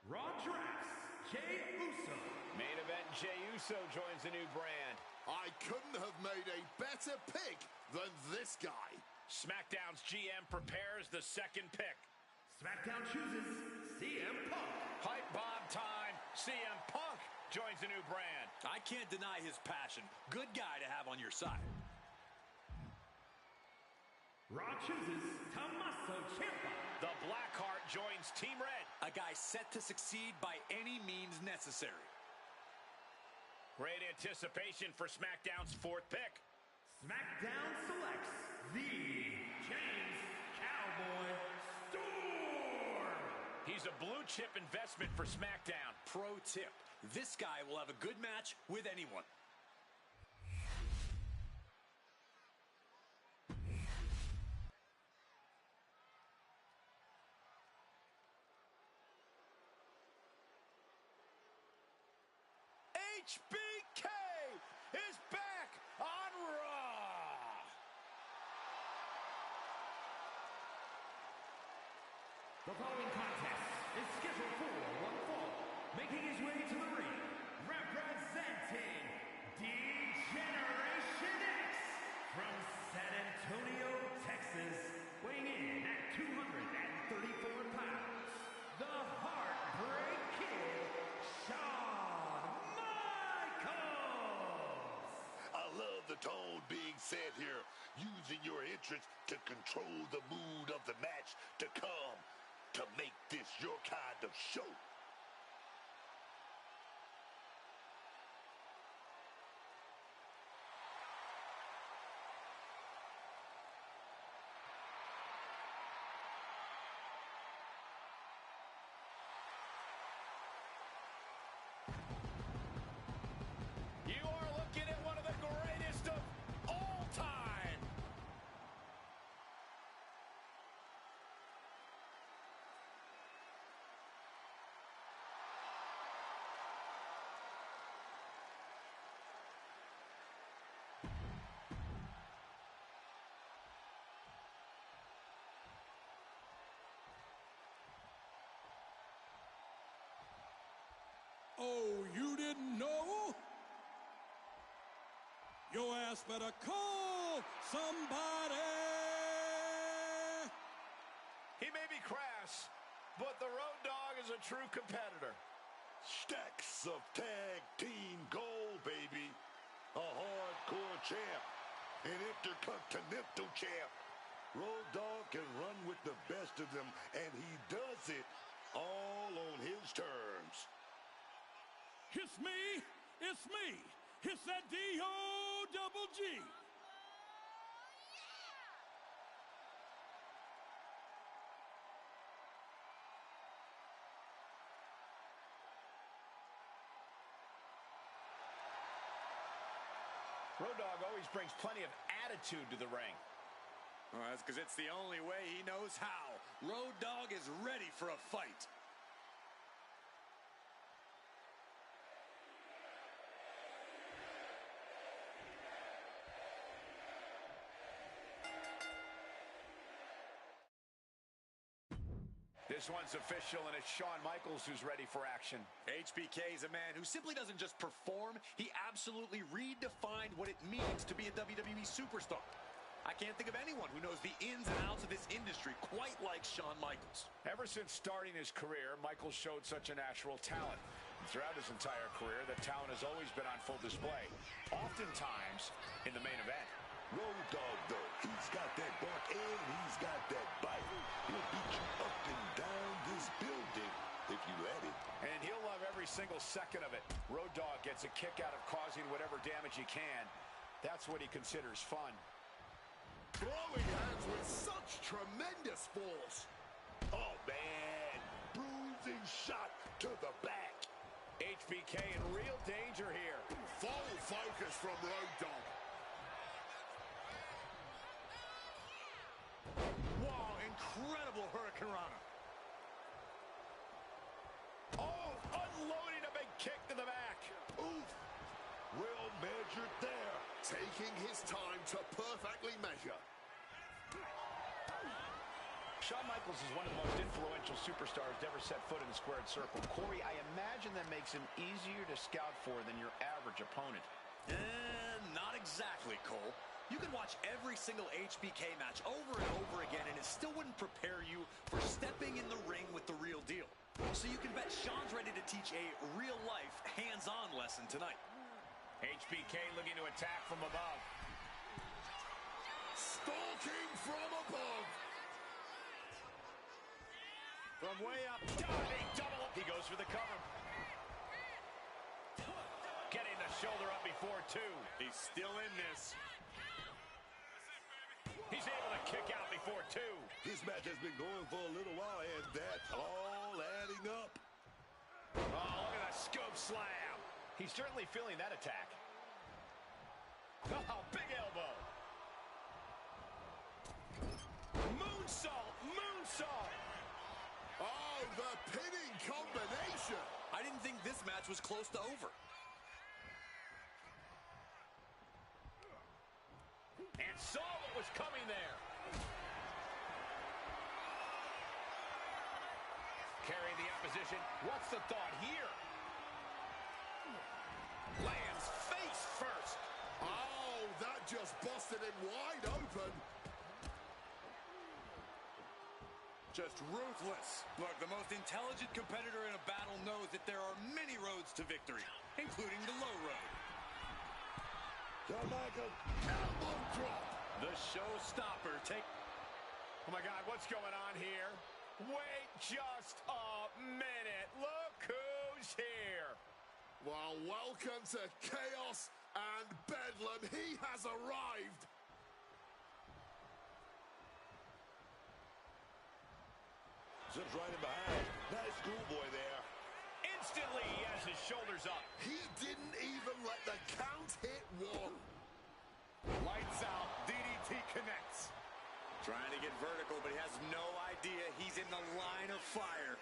Raw drafts Jey Uso. Main event, Jey Uso joins the new brand. I couldn't have made a better pick than this guy. SmackDown's GM prepares the second pick. SmackDown chooses CM Punk. Hype bomb time. CM Punk joins the new brand. I can't deny his passion. Good guy to have on your side. Raw chooses Tommaso Ciampa. The Blackheart joins Team Red. A guy set to succeed by any means necessary. Great anticipation for SmackDown's fourth pick. SmackDown selects the James Cowboy Storm. He's a blue chip investment for SmackDown. Pro tip, this guy will have a good match with anyone. HBK is back on Raw. The following contest is scheduled for one fall. Making his way to the ring, representing D-Generation X from San Antonio, Texas, weighing in at 234 pounds, the Heartbreak Kid, Shawn Michaels. tone being set here, using your entrance to control the mood of the match to come, to make this your kind of show. You are looking at one of the greatest of all time. Oh, you didn't know? Your ass better call somebody. He may be crass, but the Road Dogg is a true competitor. Stacks of tag team gold, baby. A hardcore champ. An intercontinental champ. Road Dogg can run with the best of them, and he does it all on his terms. It's me. It's me. It's that D-O-double-G. Road Dogg always brings plenty of attitude to the ring. Well, that's because it's the only way he knows how. Road Dogg is ready for a fight. This one's official, and it's Shawn Michaels who's ready for action. HBK is a man who simply doesn't just perform, he absolutely redefined what it means to be a WWE superstar. I can't think of anyone who knows the ins and outs of this industry quite like Shawn Michaels. Ever since starting his career, Michaels showed such a natural talent. And throughout his entire career, that talent has always been on full display, oftentimes in the main event. Road Dogg, though, he's got that bark and he's got that bite. He'll beat you up and down this building if you let him. And he'll love every single second of it. Road Dogg gets a kick out of causing whatever damage he can. That's what he considers fun. Throwing hands with such tremendous force. Oh, man. Bruising shot to the back. HBK in real danger here. Full focus from Road Dogg. Wow, incredible Hurricanrana. Oh, unloading a big kick to the back. Oof. Well measured there. Taking his time to perfectly measure. Shawn Michaels is one of the most influential superstars to ever set foot in the squared circle. Corey, I imagine that makes him easier to scout for than your average opponent. Not exactly, Cole. You can watch every single HBK match over and over again, and it still wouldn't prepare you for stepping in the ring with the real deal. So you can bet Shawn's ready to teach a real-life, hands-on lesson tonight. HBK looking to attack from above. Stalking from above. From way up, diving double. He goes for the cover. Getting the shoulder up before two. He's still in this. He's able to kick out before two. This match has been going for a little while, and that's all adding up. Oh, look at that scope slam. He's certainly feeling that attack. Oh, big elbow. Moonsault, moonsault. Oh, the pinning combination. I didn't think this match was close to over. And saw what was coming there. Carrying the opposition. What's the thought here? Lands face first. Oh, that just busted him wide open. Just ruthless. Look, the most intelligent competitor in a battle knows that there are many roads to victory, including the low road. Shawn Michaels, elbow drop. The showstopper. Oh my God, what's going on here? Wait just a minute. Look who's here. Well, welcome to Chaos and Bedlam. He has arrived. Zips right in behind. Nice schoolboy there. Instantly, he has his shoulders up. He didn't even let the count hit one. Lights out. DDT connects. Trying to get vertical, but he has no idea he's in the line of fire.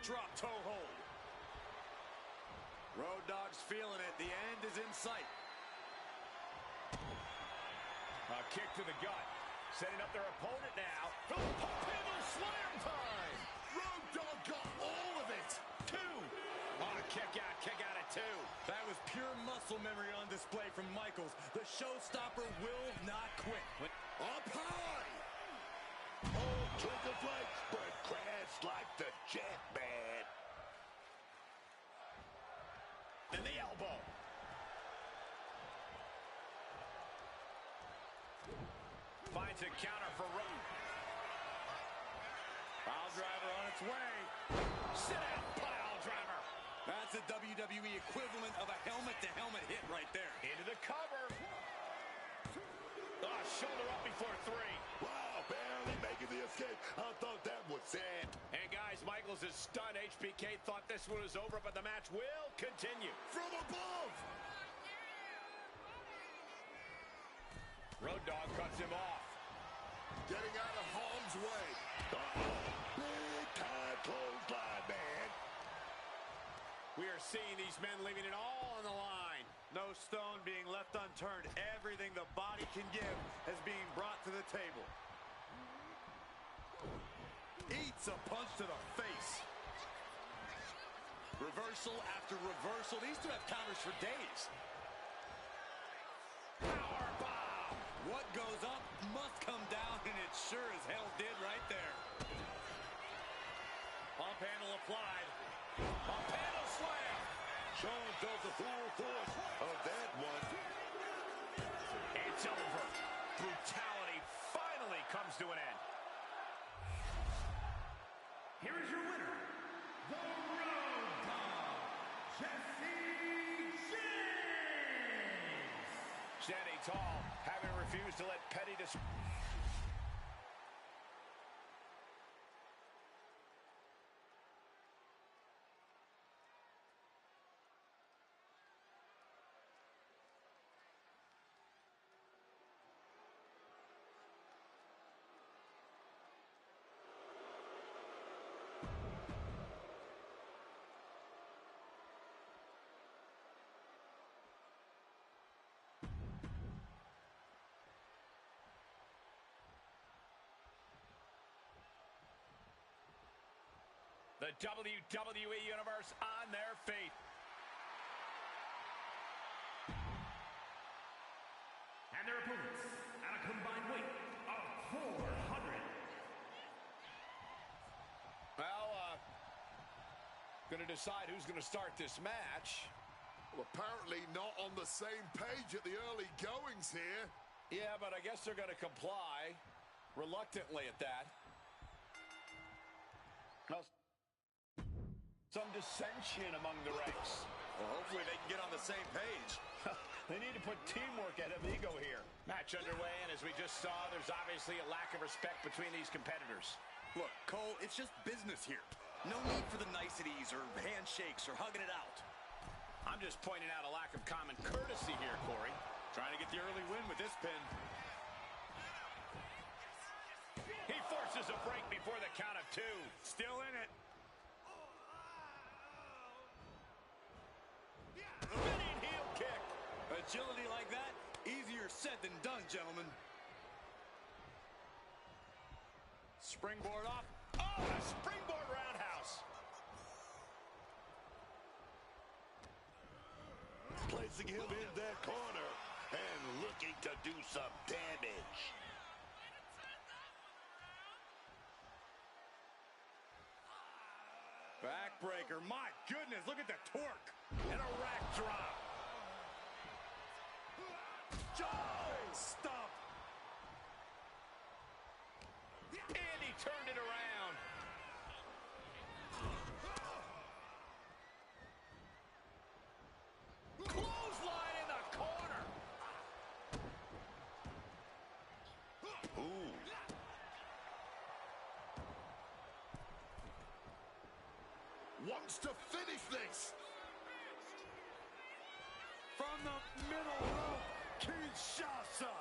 Drop toe hold. Road Dogg's feeling it. The end is in sight. A kick to the gut. Setting up their opponent now. For the pop handle slam time. Road Dogg got all of it. Two. On a kick out at two. That was pure muscle memory on display from Michaels. The showstopper will not quit. Up high. Oh, took a flight, but crashed like the jet, man. And the elbow. Finds a counter for Road. Pile driver on its way. Sit out, pile driver. That's the WWE equivalent of a helmet-to-helmet hit right there. Into the cover. Oh, shoulder up before three. Wow, barely making the escape. I thought that was it. And guys, Michaels is stunned. HBK thought this one was over, but the match will continue. From above. Road Dogg cuts him off. Getting out of harm's way. Big time clothesline, man. We are seeing these men leaving it all on the line. No stone being left unturned. Everything the body can give is being brought to the table. Eats a punch to the face. Reversal after reversal. These two have counters for days. Power bomb. What goes up must come down, and it sure as hell did right there. Pump handle applied. Pump handle slam. Shawn felt the full force of that one. It's over. Brutality finally comes to an end. Here is your winner, the Road Dogg, Jesse James. Standing tall, having refused to let petty The WWE Universe on their feet. And their opponents at a combined weight of 400. Well, going to decide who's going to start this match. Well, apparently not on the same page at the early goings here. Yeah, but I guess they're going to comply. Reluctantly at that. Now, some dissension among the ranks. Well, hopefully they can get on the same page. They need to put teamwork ahead of ego here. Match underway, and as we just saw, there's obviously a lack of respect between these competitors. Look, Cole, it's just business here. No need for the niceties or handshakes or hugging it out. I'm just pointing out a lack of common courtesy here, Corey. Trying to get the early win with this pin. He forces a break before the count of two. Still in it. Spinning heel kick. Agility like that, easier said than done, gentlemen. Springboard off. Oh, a springboard roundhouse. Placing him in that corner and looking to do some damage. Back neckbreaker. My goodness, look at the torque. And a rack drop. Oh, stop. And he turned it around. Clothesline in the corner. Ooh. Wants to finish this. From the middle rope, Kinshasa.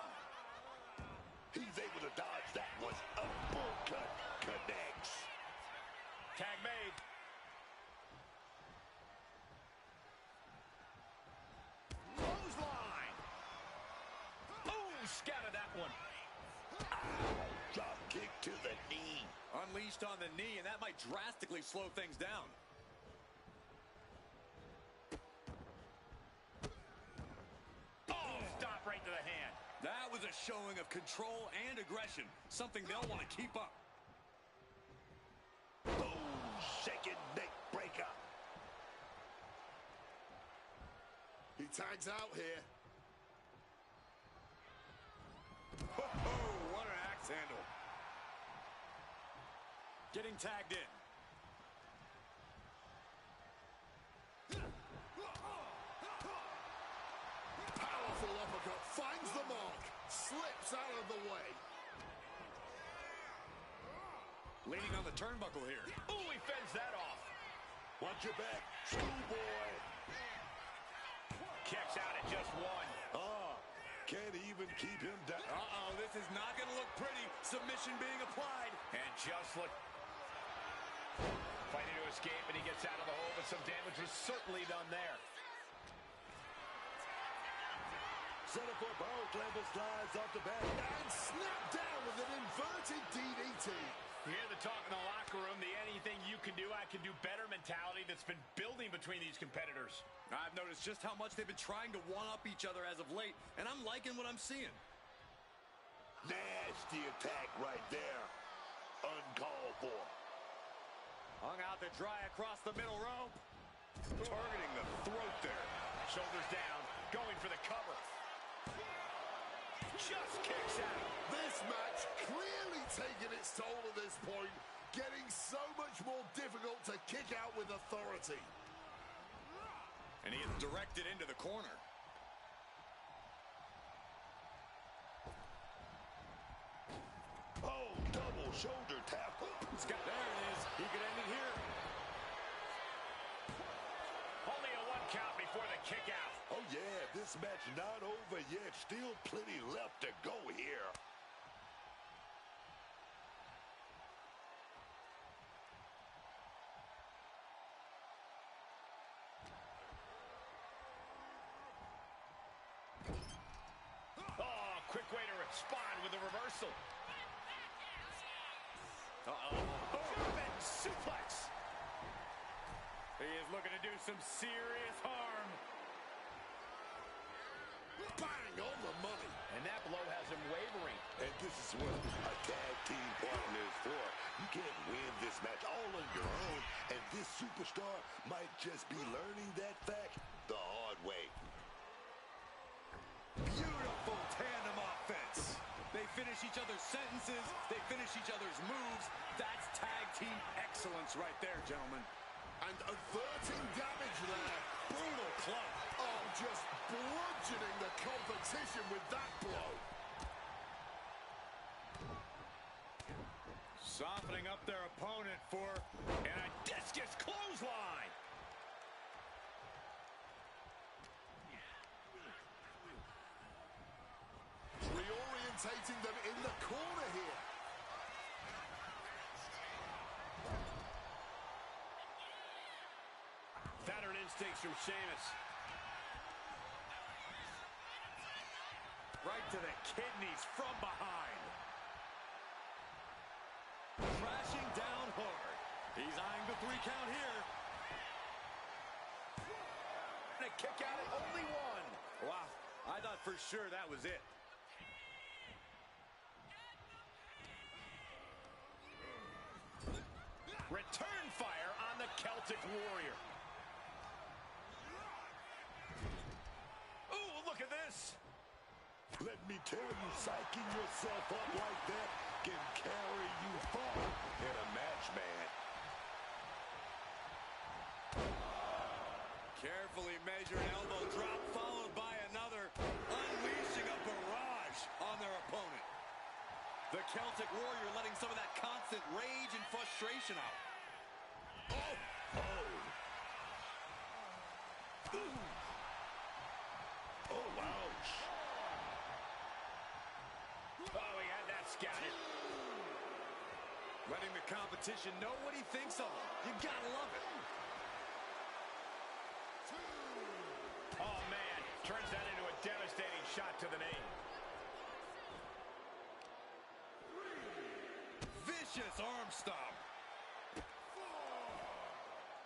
He's able to dodge that one. Uppercut connects. Tag made. Clothesline. Oh, scattered that one. Drop kick to the knee. Unleashed on the knee, and that might drastically slow things down. Oh, stop right to the hand. That was a showing of control and aggression, something they'll want to keep up. Oh, shaking neck breaker. He tags out here. Oh, what an axe handle. Getting tagged in. Powerful uppercut, finds the mark, slips out of the way. Leaning on the turnbuckle here. Oh, he fends that off. Watch your back, schoolboy. Kicks out at just one. Can't even keep him down. Uh-oh, this is not going to look pretty. Submission being applied. And just look. Fighting to escape, and he gets out of the hole, but some damage was certainly done there. Set up for a power slam, but slides off the back. And snapped down with an inverted DDT. You hear the talk in the locker room, the anything you can do, I can do better mentality that's been building between these competitors. I've noticed just how much they've been trying to one-up each other as of late, and I'm liking what I'm seeing. Nasty attack right there. Uncalled for. Hung out to dry across the middle rope. Targeting the throat there. Shoulders down, going for the cover. Just kicks out. This match clearly taking its toll at this point, getting so much more difficult to kick out with authority. And he is directed into the corner. Oh, double shoulder tap. There it is. He could end it here. Only a one count before the kick out. Oh, yeah, this match not over yet. Still plenty left to go here. Oh, quick way to respond with a reversal. Uh-oh. German suplex. He is looking to do some serious harm. Bang on the money. And that blow has him wavering. And this is what a tag team partner is for. You can't win this match all on your own, and this superstar might just be learning that fact the hard way. Beautiful tandem offense. They finish each other's sentences. They finish each other's moves. That's tag team excellence right there, gentlemen. And averting damage there. Brutal club. Oh, just bludgeoning the competition with that blow. Softening up their opponent for And a discus clothesline. Reorientating them in the corner here. Veteran instincts from Sheamus. right to the kidneys from behind. Crashing down hard. He's eyeing the 3 count here. And a kick out at only 1. Wow, I thought for sure that was it. Return fire on the Celtic Warrior. Ooh, look at this. Let me tell you, psyching yourself up like that can carry you far in a match, man. Carefully measured elbow drop followed by another, unleashing a barrage on their opponent. The Celtic Warrior letting some of that constant rage and frustration out. Oh! Oh, ouch. Oh, he had that scouted. Letting the competition know what he thinks of him. You gotta love it. Oh, man. Turns that into a devastating shot to the knee. Vicious arm stomp.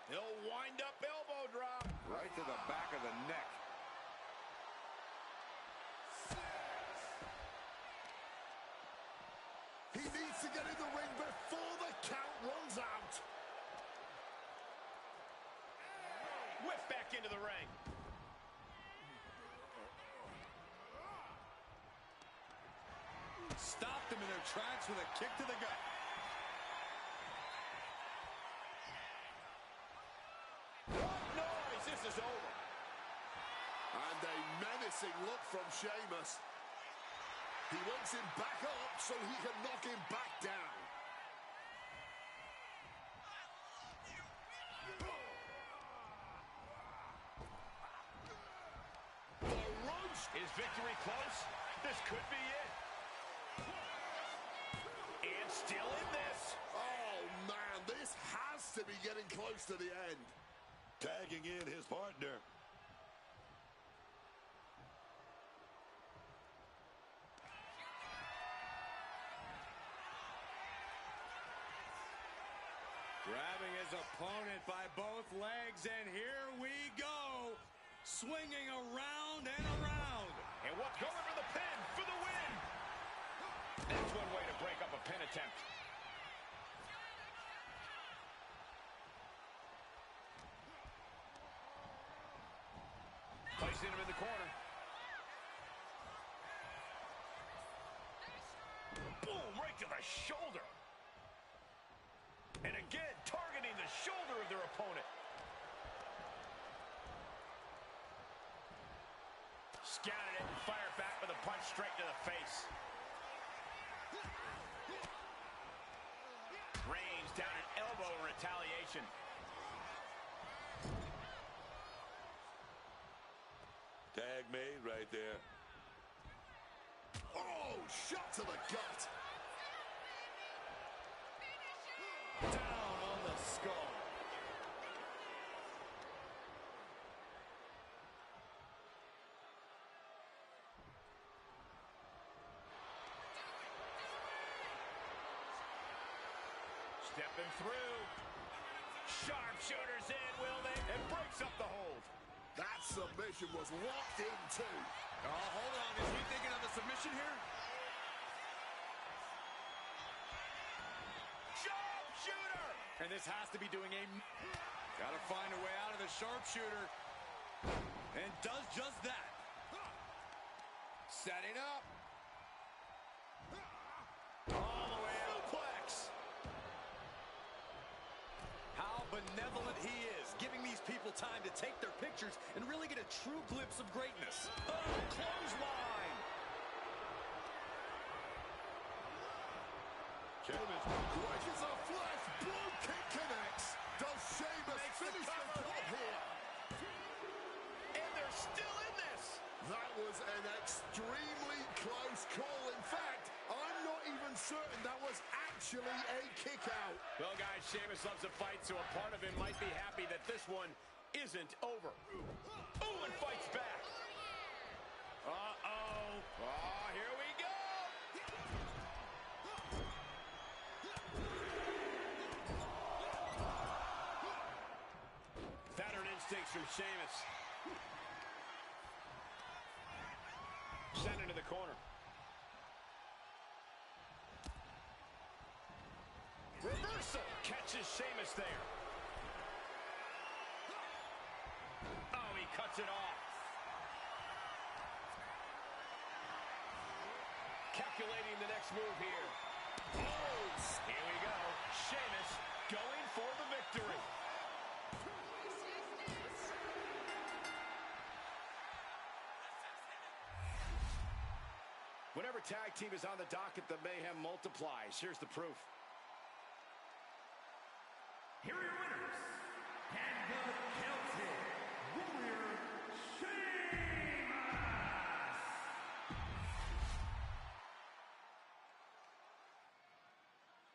He'll wind up elbow drop. Right to the back of the neck. He needs to get in the ring before the count runs out. Whip back into the ring. Stopped them in their tracks with a kick to the gut. What noise? This is over. And a menacing look from Sheamus. He wants him back up so he can knock him back down. The roast. Is victory close? This could be it. And still in this. Oh, man, this has to be getting close to the end. Tagging in his partner. Grabbing his opponent by both legs, and here we go. Swinging around and around. And what's going for the pin for the win? That's one way to break up a pin attempt. Placing him in the corner. Boom, right to the shoulder. And again, targeting the shoulder of their opponent. Scouted it and fired back with a punch straight to the face. Reigns down an elbow in retaliation. Tag made right there. Oh, shot to the gut. Down on the skull. Stepping through. Sharpshooters in, will they? And breaks up the hold. That submission was locked in too. Oh, hold on. Is he thinking of a submission here? Sharpshooter! And this has to be doing a... Gotta find a way out of the sharpshooter. And does just that. Setting up. All the way suplex. How benevolent he is, giving these people time to take their pictures and really get a true glimpse of greatness. Oh, clothesline. Sheamus. Wedges of flesh, blue kick connects. Does Sheamus finish the job here? And they're still in this. That was an extremely close call. In fact, I'm not even certain that was actually a kick out. Well, guys, Sheamus loves to fight, so a part of him might be happy that this one isn't over. Ooh, and fights back. Uh-oh. Oh, here we go. Veteran instincts from Sheamus. Sent into the corner. Reversal catches Sheamus there. cuts it off. Calculating the next move here. Oh, here we go. Sheamus going for the victory. Whenever tag team is on the docket, the mayhem multiplies. Here's the proof. Here are your winners, and the Celtic Warrior, Sheamus!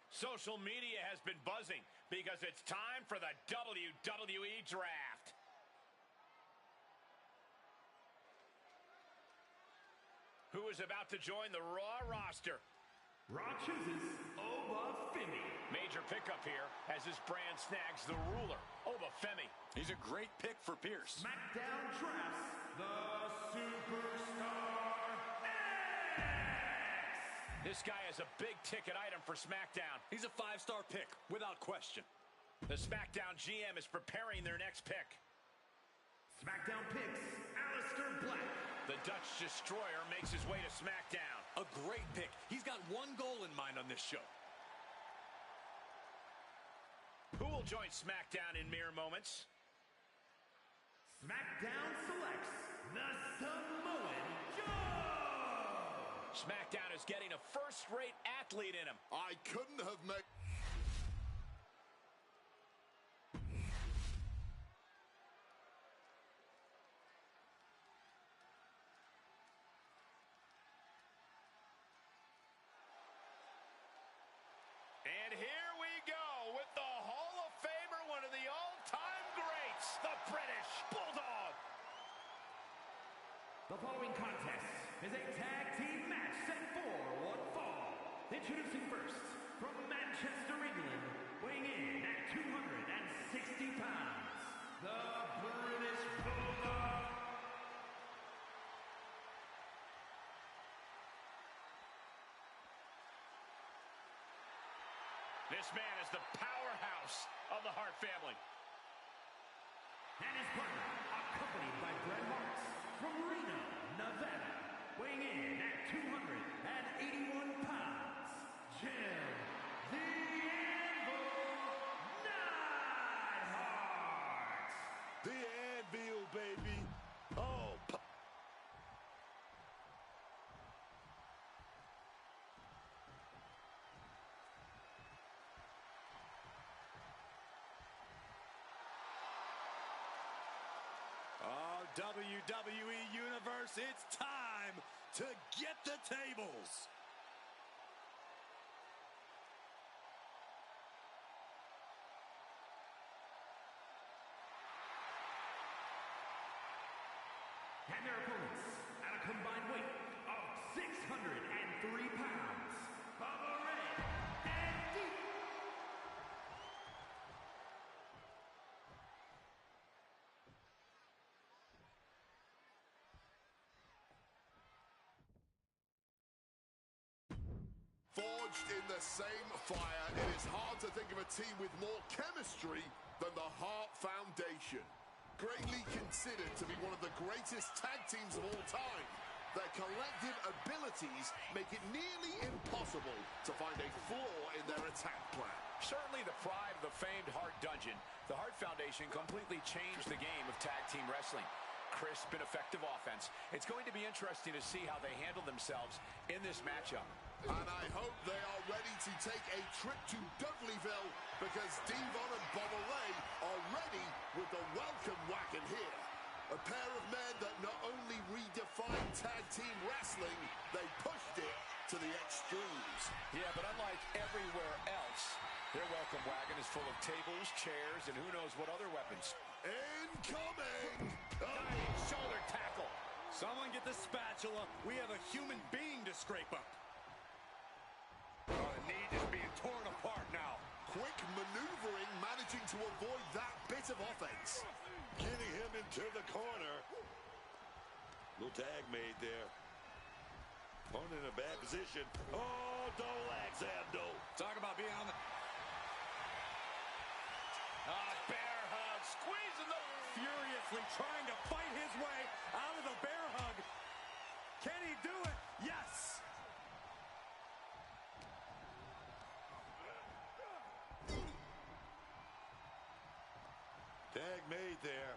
Social media has been buzzing because it's time for the WWE Draft. Who is about to join the Raw roster? Raw chooses Obafemi. Major pickup here as his brand snags the ruler, Obafemi. He's a great pick for Pierce. SmackDown drafts the Superstar X. This guy is a big-ticket item for SmackDown. He's a 5-star pick, without question. The SmackDown GM is preparing their next pick. SmackDown picks Aleister Black. The Dutch Destroyer makes his way to SmackDown. A great pick. He's got one goal in mind on this show. Who will join SmackDown in mere moments? SmackDown selects the Samoan Joe. SmackDown is getting a first-rate athlete in him. I couldn't have made... And here we go with the Hall of Famer, one of the all-time greats, the British Bulldog. The following contest is a tag team match set for one fall. Introducing first, from Manchester, England, weighing in at 260 pounds, the British Bulldog. This man is the powerhouse of the Hart family. And his partner, accompanied by Bret Hart, from Reno, Nevada, weighing in at 281 pounds, Jim the Anvil Neidhart. The Anvil, baby. Oh, WWE Universe, it's time to get the tables. And their opponents, at a combined weight of 603 pounds, Bubba Ray and Deep. Forged in the same fire, it is hard to think of a team with more chemistry than the Hart Foundation. Greatly considered to be one of the greatest tag teams of all time, their collective abilities make it nearly impossible to find a flaw in their attack plan. Certainly the pride of the famed Hart Dungeon, the Hart Foundation completely changed the game of tag team wrestling. Crisp and effective offense. It's going to be interesting to see how they handle themselves in this matchup. And I hope they are ready to take a trip to Dudleyville, because Devon and Bubba Ray are ready with the welcome wagon here. A pair of men that not only redefined tag team wrestling, they pushed it to the extremes. Yeah, but unlike everywhere else, their welcome wagon is full of tables, chairs, and who knows what other weapons. Incoming! Diving shoulder tackle. Someone get the spatula. We have a human being to scrape up. the knee just being torn apart now. Quick maneuvering, managing to avoid that bit of offense. Getting him into the corner. Little tag made there. Opponent in a bad position. Oh, Dolax Abdo. Talk about being on the... Bear hug squeezing the... Furiously trying to fight his way out of the bear hug. Can he do it? Yes! Tag made there.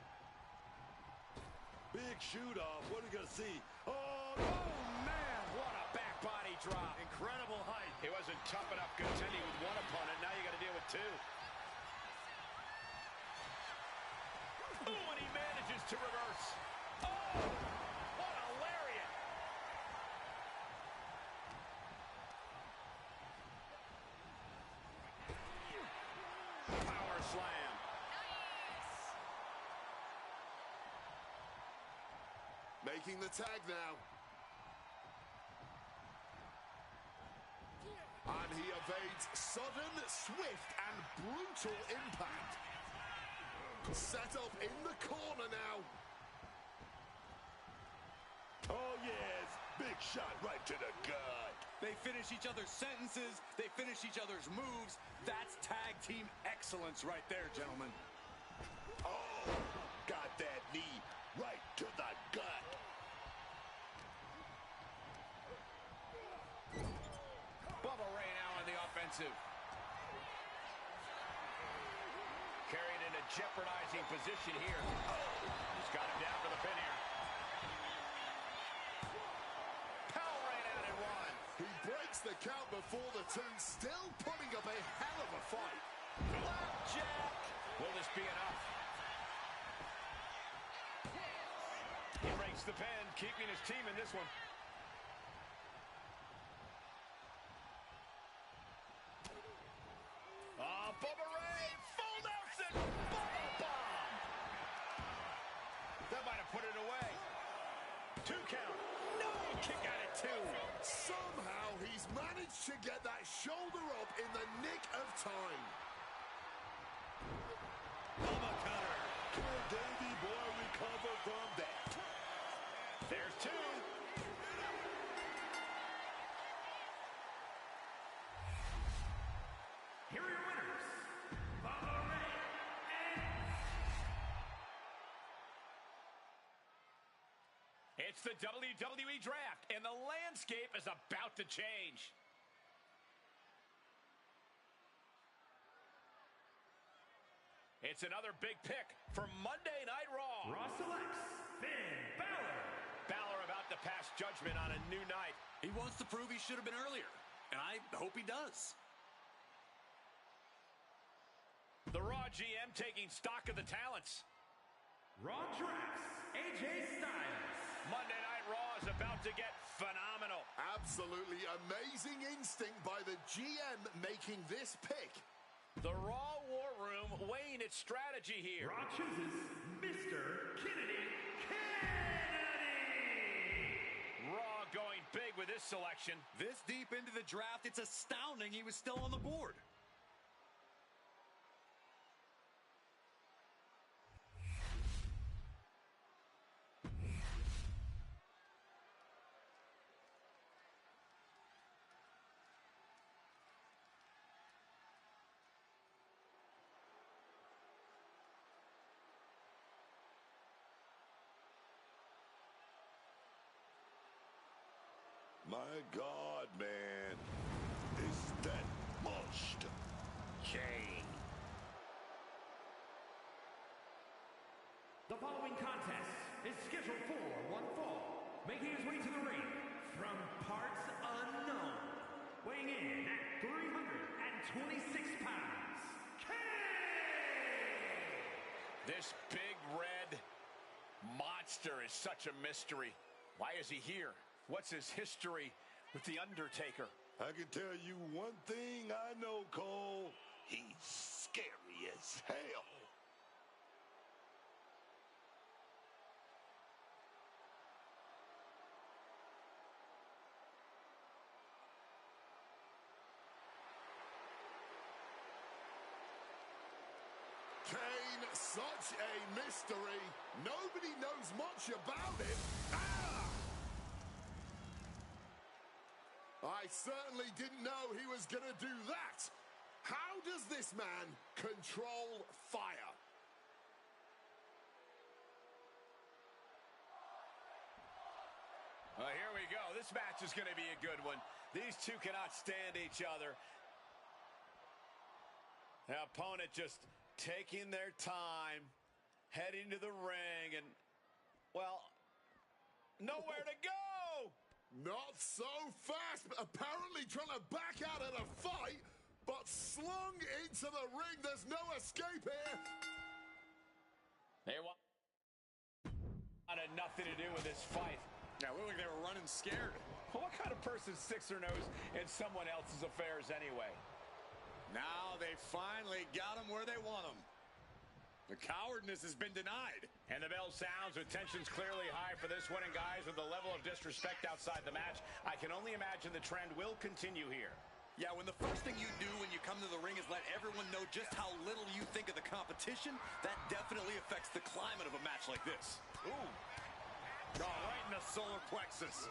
Big shoot off. What are we going to see? Oh, Man, what a back body drop. Incredible height. He wasn't tough enough contending with one opponent. Now you got to deal with two. Oh, and he manages to reverse. Oh, what a lariat. Power slam. Making the tag now. And he evades sudden, swift, and brutal impact. Set up in the corner now. Oh, yes. Big shot right to the gut. They finish each other's sentences. They finish each other's moves. That's tag team excellence right there, gentlemen. Oh, got that knee right to the gut. Bubba Ray now on the offensive. Carried in a jeopardizing position here. Oh, he's got him down for the pin here. Power right out at one. He breaks the count before the two, still putting up a hell of a fight. Blackjack. Will this be enough? He breaks the pin, keeping his team in this one. Bubba Ray, full Nelson, Bubba Bomb. That might have put it away. 2 count. No, kick out at 2. Somehow he's managed to get that shoulder up in the nick of time. Bubba cutter. Can Davey Boy recover from that? There's 2. Here are your winners, Bubba Ray and... It's the WWE Draft, and the landscape is about to change. It's another big pick for Monday Night Raw. Raw selects Finn Balor. Balor about to pass judgment on a new night. He wants to prove he should have been earlier, and I hope he does. The Raw GM taking stock of the talents. Raw drafts AJ Styles. Monday Night Raw is about to get phenomenal. Absolutely amazing instinct by the GM making this pick. The Raw War Room weighing its strategy here. Raw chooses Mr. Kennedy. Raw going big with this selection. This deep into the draft, it's astounding he was still on the board. My God, man. Is that monster? Kane. The following contest is scheduled for one fall. Making his way to the ring from parts unknown. Weighing in at 326 pounds. Kane! This big red monster is such a mystery. Why is he here? What's his history with The Undertaker? I can tell you one thing I know, Cole. He's scary as hell. Kane, such a mystery. Nobody knows much about him. Ah! I certainly didn't know he was going to do that. How does this man control fire? Here we go. This match is going to be a good one. These two cannot stand each other. The opponent just taking their time, heading to the ring, and, well, nowhere to go! Not so fast. Apparently trying to back out of the fight, but slung into the ring. There's no escape here. They wanted nothing to do with this fight. Yeah, looked like they were running scared. What kind of person sticks their nose in someone else's affairs anyway? Now they finally got them where they want them. The cowardness has been denied. And the bell sounds with tensions clearly high for this one. And guys, with the level of disrespect outside the match, I can only imagine the trend will continue here. Yeah, when the first thing you do when you come to the ring is let everyone know just how little you think of the competition, that definitely affects the climate of a match like this. Ooh. Oh, right in the solar plexus.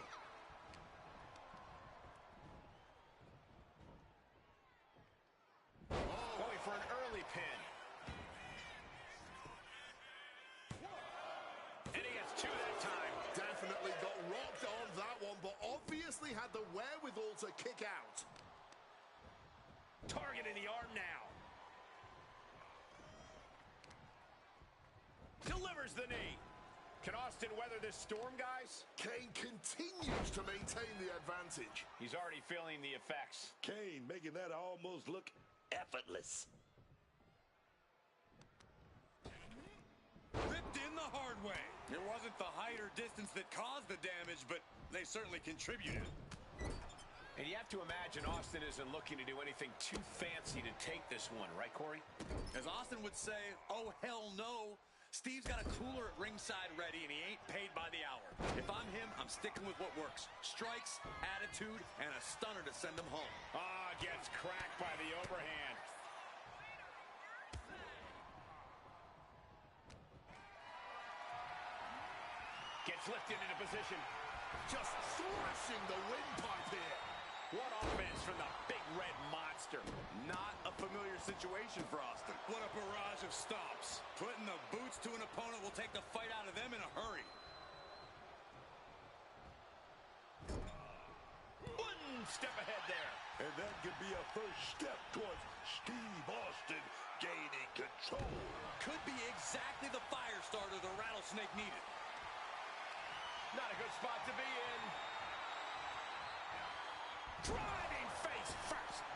Going for an early pin. And he gets two that time. Definitely got rocked on that one, but obviously had the wherewithal to kick out. Targeting the arm now. Delivers the knee. Can Austin weather this storm, guys? Kane continues to maintain the advantage. He's already feeling the effects. Kane making that almost look effortless. Ripped in the hard way. It wasn't the height or distance that caused the damage, but they certainly contributed. And you have to imagine Austin isn't looking to do anything too fancy to take this one, right, Corey? As Austin would say, oh, hell no. Steve's got a cooler at ringside ready, and he ain't paid by the hour. If I'm him, I'm sticking with what works. Strikes, attitude, and a stunner to send him home. Ah, gets cracked by the overhand. Gets lifted into position. Just thrashing the windpipe here. What offense from the big red monster. Not a familiar situation for Austin. What a barrage of stomps. Putting the boots to an opponent will take the fight out of them in a hurry. One step ahead there. And that could be a first step towards Steve Austin gaining control. Could be exactly the fire starter the Rattlesnake needed. Not a good spot to be in. Driving face first.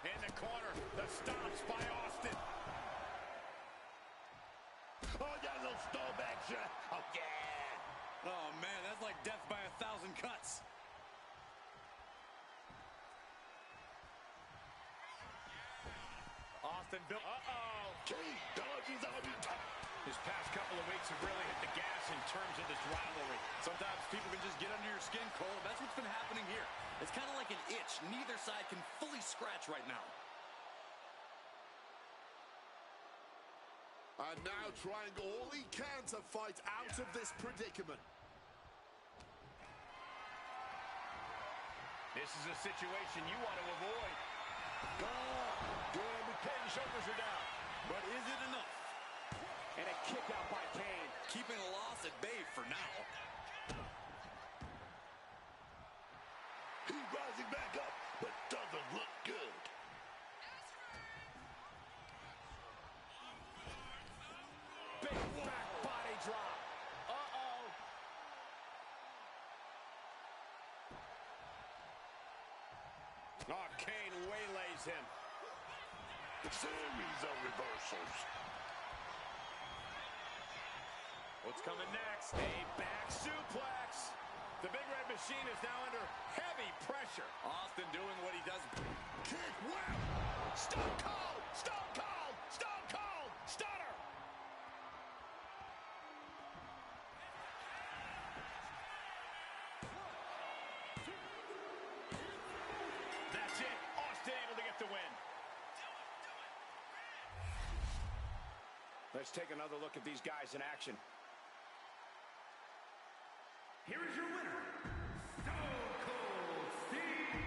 In the corner, the stomps by Austin. Oh, yeah, a little stomp action. Oh, yeah. Oh, man, that's like death by 1,000 cuts. Austin built. Uh-oh. Kane dodges out in time. His past couple of weeks have really hit the gas in terms of this rivalry. Sometimes people can just get under your skin, Cole. That's what's been happening here. It's kind of like an itch. Neither side can fully scratch right now. And now trying all he can to fight out of this predicament. This is a situation you want to avoid. Damn it, Kane's shoulders are down. But is it enough? And a kick out by Kane. Keeping a loss at bay for now. He's rising back up, but doesn't look good. Big back body drop. Uh-oh. Oh, Kane waylays him. Series of reversals. What's coming next? A back suplex. The Big Red Machine is now under heavy pressure. Austin doing what he does. Kick, wow! Stone Cold! Stone Cold! Stone Cold! Stunner! That's it. Austin able to get the win. Let's take another look at these guys in action. Here is your winner, Stone Cold Steve.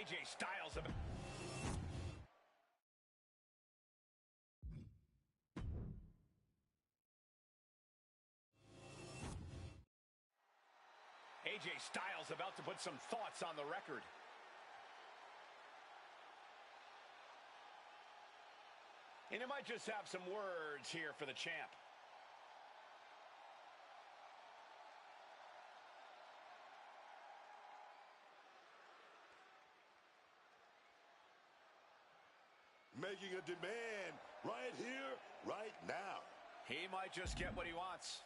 AJ Styles. AJ Styles about to put some thoughts on the record. And he might just have some words here for the champ. Making a demand right here, right now. He might just get what he wants.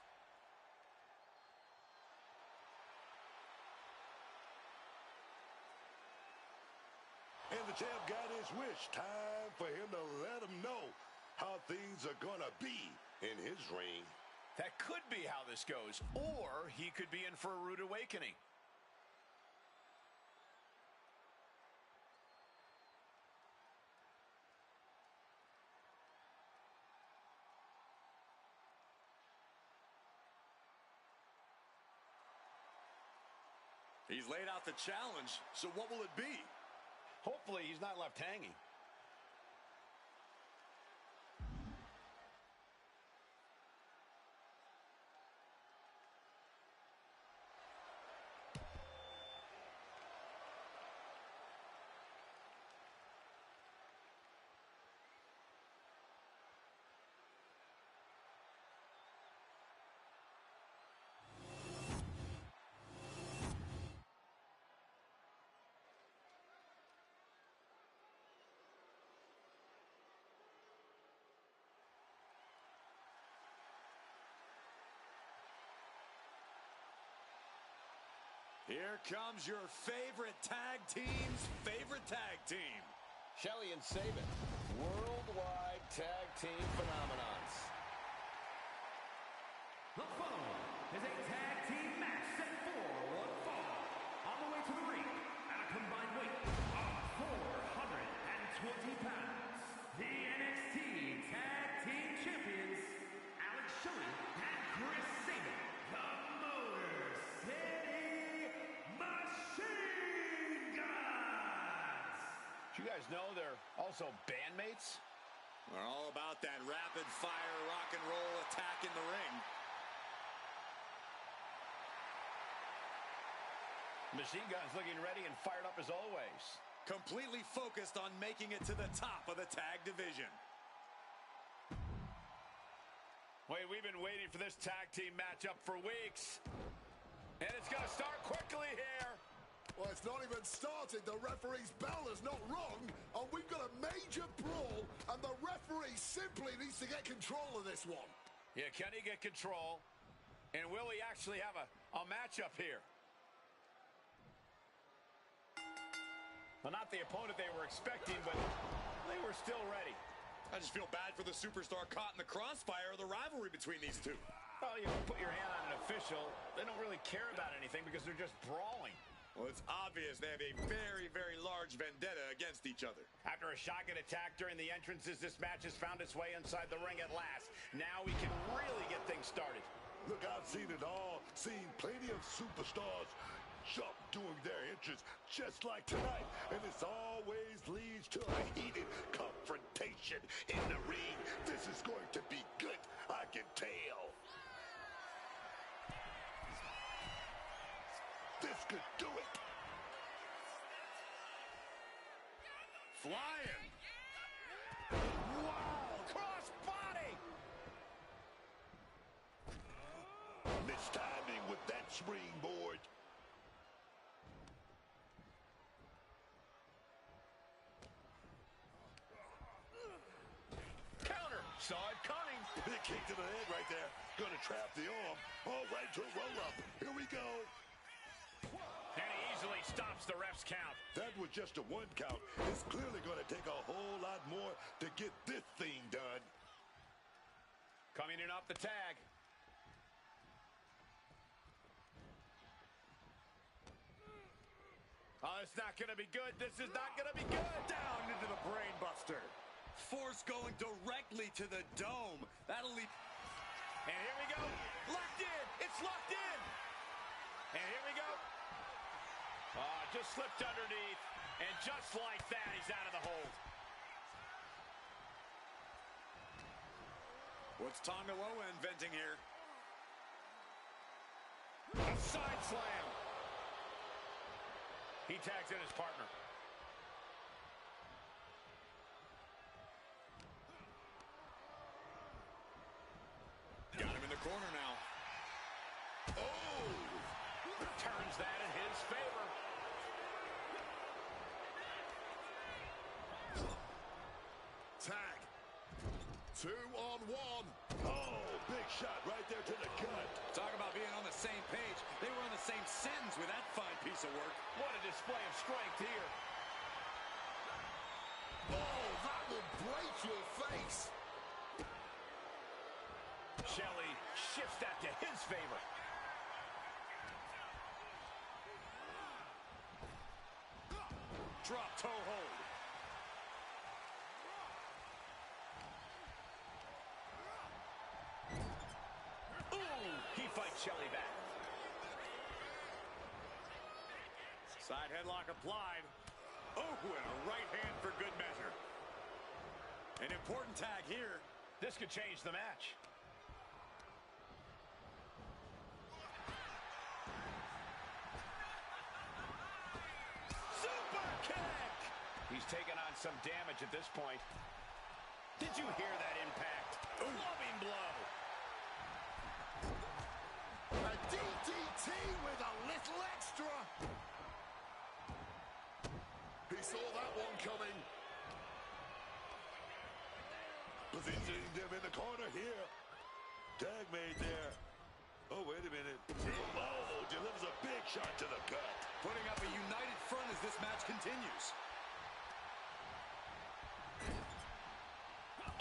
And the champ got his wish. Time for him to let him know how things are going to be in his ring. That could be how this goes. Or he could be in for a rude awakening. He's laid out the challenge, so what will it be? Hopefully he's not left hanging. Here comes your favorite tag team's favorite tag team. Shelly and Sabin, worldwide tag team phenomenons. The following is a tag team match set for one fall. On the way to the ring, at a combined weight of 420 pounds, the NXT Tag Team Champions, Alex Shelley and Chris Sabin, the Motor City Machine Guns. You guys know they're also bandmates? We're all about that rapid-fire rock and roll attack in the ring. Machine Guns looking ready and fired up as always. Completely focused on making it to the top of the tag division. Wait, we've been waiting for this tag team matchup for weeks. And it's going to start quickly here. Well, it's not even started. The referee's bell is not rung, and we've got a major brawl, and the referee simply needs to get control of this one. Yeah, can he get control? And will he actually have a matchup here? Well, not the opponent they were expecting, but they were still ready. I just feel bad for the superstar caught in the crossfire of the rivalry between these two. Well, you put your hand on an official, they don't really care about anything because they're just brawling. Well, it's obvious they have a very, very large vendetta against each other. After a shotgun attack during the entrances, this match has found its way inside the ring at last. Now we can really get things started. Look, I've seen it all. Seen plenty of superstars jump during their entrance, just like tonight. And this always leads to a heated confrontation in the ring. This is going to be good, I can tell. This could do it. Flying. Wow, cross body. Mistiming with that springboard. Counter, saw it coming. Big kick to the head right there. Gonna trap the arm. All right to a roll-up. Here we go. And he easily stops the ref's count. That was just a one count. It's clearly going to take a whole lot more to get this thing done. Coming in off the tag. Oh, it's not going to be good. This is not going to be good. Down into the brain buster. Force going directly to the dome. That'll lead. And here we go. Locked in. It's locked in. And here we go. Just slipped underneath, and just like that, he's out of the hold. What's Tonga Loa inventing here? A side slam. He tags in his partner. Got him in the corner now. Oh! Turns that in his favor. Tag. 2-on-1. Oh, big shot right there to the gut. Talk about being on the same page. They were on the same sentence with that fine piece of work. What a display of strength here. Oh, that will break your face. Shelley shifts that to his favor. Drop toe hold. Ooh, he fights Shelley back. Side headlock applied. Oh, and a right hand for good measure. An important tag here. This could change the match. Super kick! He's taken on some damage at this point. Did you hear that impact? Loving blow. A DDT with a little extra. He saw that one coming. Positioning them in the corner here. Tag made there. Oh, wait a minute. Oh, delivers a big shot to the gut. Putting up a united front as this match continues.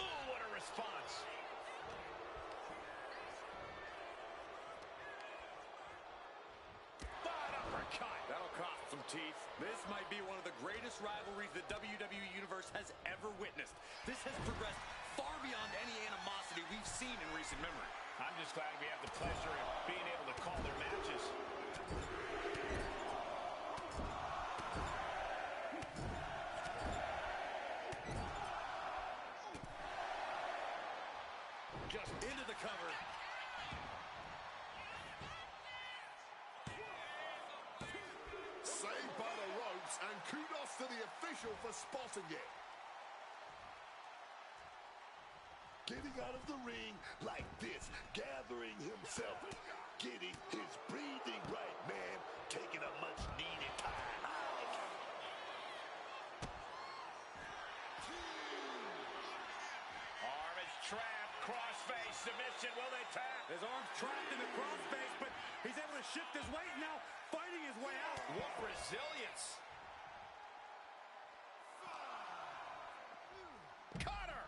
Oh, what a response. Bad uppercut. That'll cost some teeth. This might be one of the greatest rivalries the WWE Universe has ever witnessed. This has progressed far beyond any animosity we've seen in recent memory. I'm just glad we have the pleasure of being able to call their matches. Just into the cover. Saved by the ropes, and kudos to the official for spotting it. Getting out of the ring like this, gathering himself, getting his breathing right, man, taking a much needed time out. Arm is trapped, crossface, submission, will they tap? His arm's trapped in the crossface, but he's able to shift his weight and now fighting his way out. What resilience. Cutter!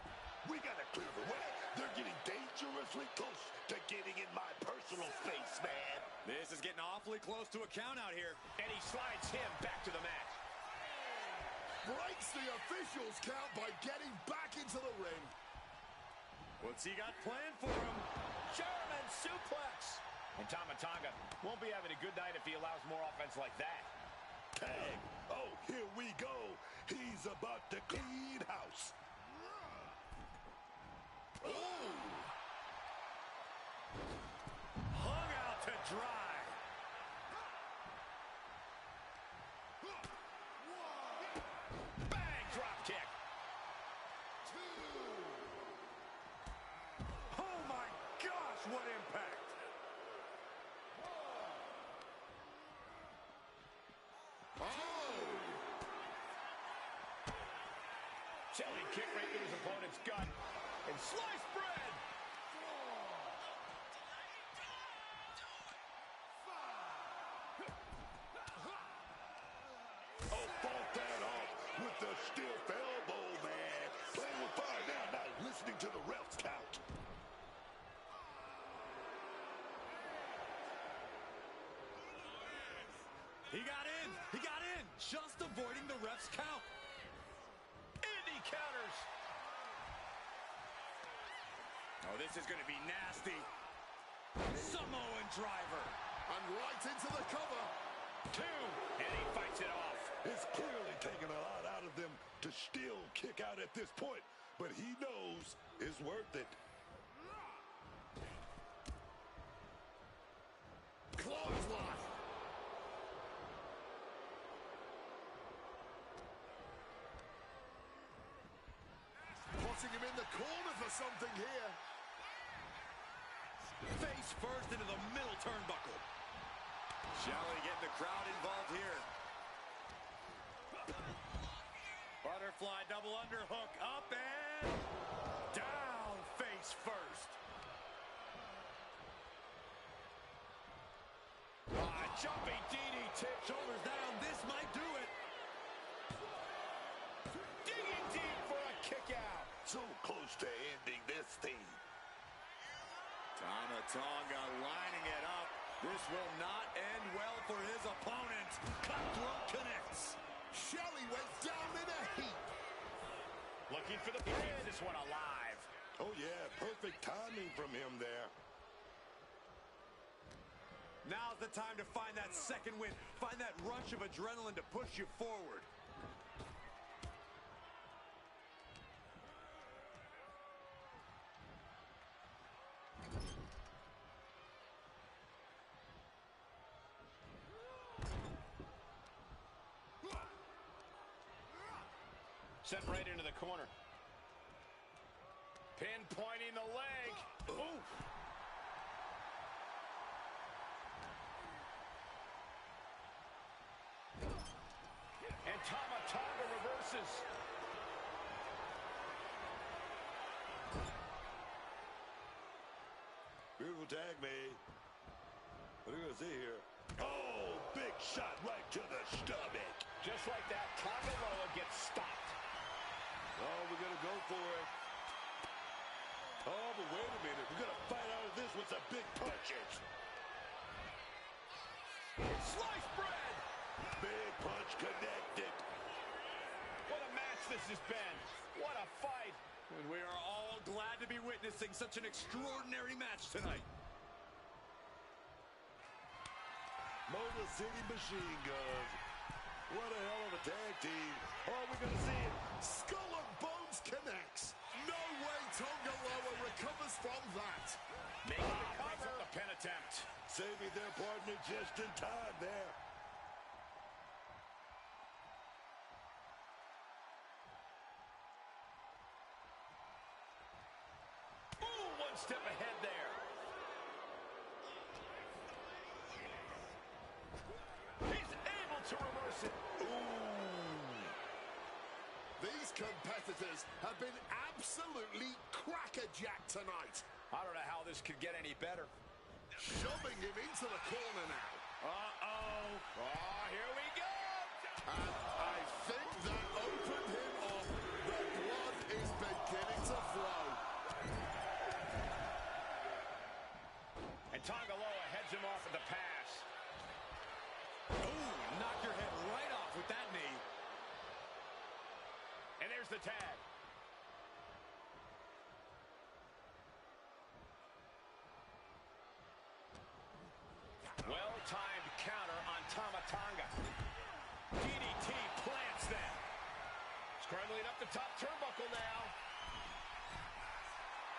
We gotta clear the way. They're getting dangerously close to getting in my personal space, man. This is getting awfully close to a count out here. And he slides him back to the mat. Breaks the official's count by getting back into the ring. What's he got planned for him? German suplex. And Tama Tonga won't be having a good night if he allows more offense like that. Tag. Oh, here we go. He's about to clean house. Ooh. Hung out to dry. Bang, drop kick. Oh my gosh, what impact. Shelley kick right through his opponent's gut. And sliced bread. Oh, fought that off with the stiff elbow, man. Playing with fire now, not listening to the ref's count. He got in. He got in. Just avoiding the ref's count. Indy counters. Oh, this is going to be nasty. Samoan driver. And right into the cover. 2, and he fights it off. It's clearly taken a lot out of them to still kick out at this point, but he knows it's worth it. Clothesline. Putting him in the corner for something here. Face first into the middle turnbuckle. Shelley getting the crowd involved here. Butterfly double underhook up and down face first. Jumping DDT. Shoulders down. This might do it. Digging deep for a kick out. So close to ending this thing. Tama Tonga lining it up. This will not end well for his opponent. Cutthroat connects. Shelley went down in a heap. Looking for the pin. This one alive. Oh, yeah, perfect timing from him there. Now's the time to find that second win. Find that rush of adrenaline to push you forward. Sent right into the corner. Pinpointing the leg. Ooh. And Tama Tonga reverses. Beautiful tag made. What are we going to see here? Oh, big shot right to the stomach. Just like that, Tonga Loa gets stopped. Oh, we're going to go for it. Oh, but wait a minute. We're going to fight out of this with some big punches. Sliced bread. Big punch connected. What a match this has been. What a fight. And we are all glad to be witnessing such an extraordinary match tonight. Motor City Machine Guns. What a hell of a tag team. Are we going to see it? Skull and Bones connects. No way Tonga Loa recovers from that. Making the cover. Up the pin attempt. Saving their partner just in time there. Ooh, one step ahead there. He's able to reverse it. These competitors have been absolutely crackerjack tonight. I don't know how this could get any better. Shoving him into the corner now. Uh-oh. Oh, here we go. And I think that opened him up. The blood is beginning to flow. And Tonga Loa heads him off at the pass. Ooh, knock your head right off with that knee. And there's the tag. Well-timed counter on Tama Tonga. DDT plants them. Scrambling up the top turnbuckle now.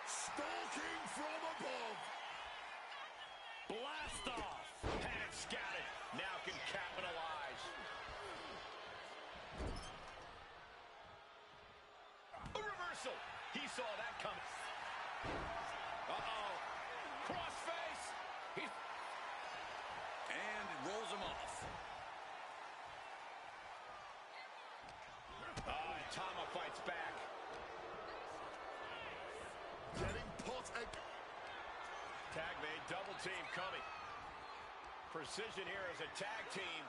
Stalking from above. Blast off. Had it scouted. Now can capitalize. A reversal. He saw that coming. Uh-oh. Crossface. He's... And rolls him off. And Tama fights back. Getting put and... Tag made. Double team coming. Precision here as a tag team.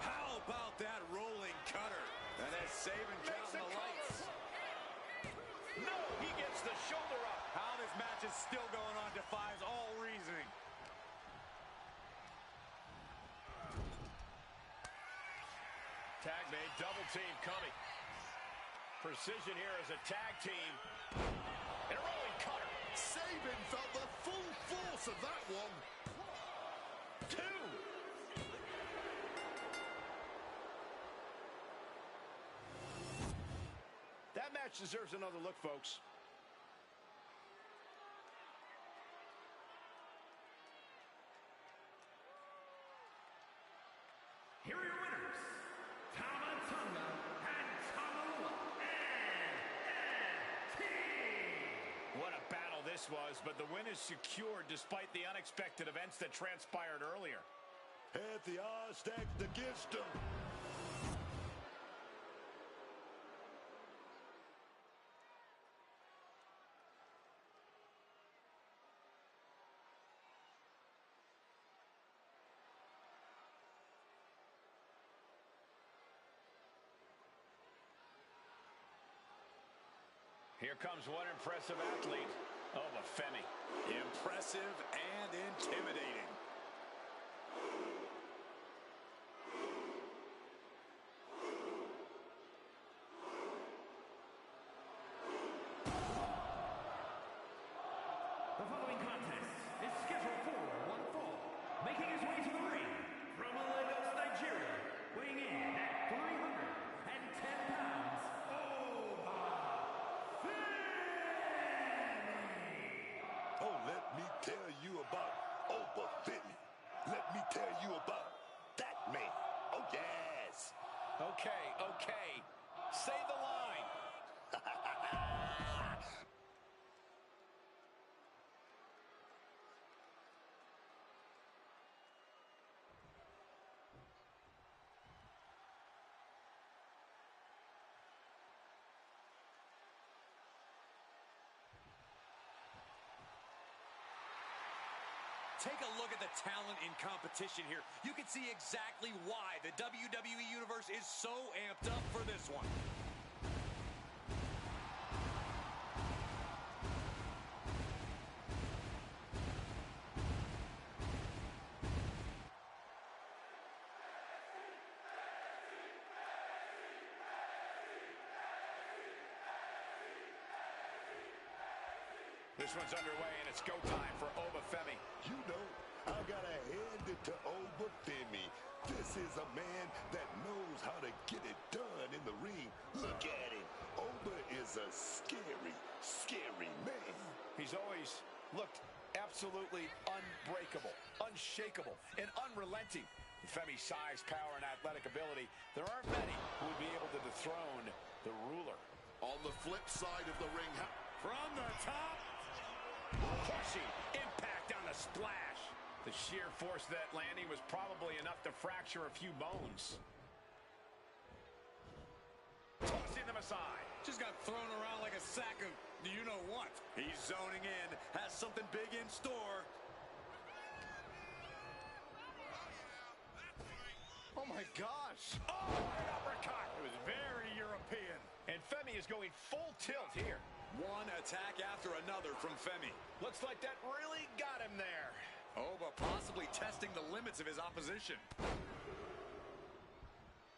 How about that rolling cutter? And that's saving count in the lights. No, he gets the shoulder up. How this match is still going on defies all reasoning. Tag made, double team coming. Precision here as a tag team. And a rolling cutter. Sabin felt the full force of that one. 2. match deserves another look, folks. Here are your winners, Tama Tonga and Tamalua NXT. What a battle this was, but the win is secured despite the unexpected events that transpired earlier. Had the odds stacked against them. Here comes one impressive athlete, Oba Femi. Impressive and intimidating. The following contest is scheduled for one fall. Making his way to the ring from Lagos, Nigeria, weighing in at 310 pounds, Oba Femi. Oh, let me tell you about Oba Femi. Let me tell you about that man. Oh, yes. Okay. Say the line. Take a look at the talent in competition here. You can see exactly why the WWE Universe is so amped up for this one. This one's underway, and it's go time for Oba Femi. You know, I gotta hand it to Oba Femi. This is a man that knows how to get it done in the ring. Look at him. Oba is a scary, scary man. He's always looked absolutely unbreakable, unshakable, and unrelenting. With Femi's size, power, and athletic ability, there aren't many who would be able to dethrone the ruler. On the flip side of the ring, From the top, crushing impact on the splash. The sheer force of that landing was probably enough to fracture a few bones. Tossing them aside. Just got thrown around like a sack of you-know-what. He's zoning in, has something big in store. Oh my gosh. Oh, what an uppercut. It was very European. And Femi is going full tilt here. One attack after another from Femi. Looks like that really got him there. Oba possibly testing the limits of his opposition.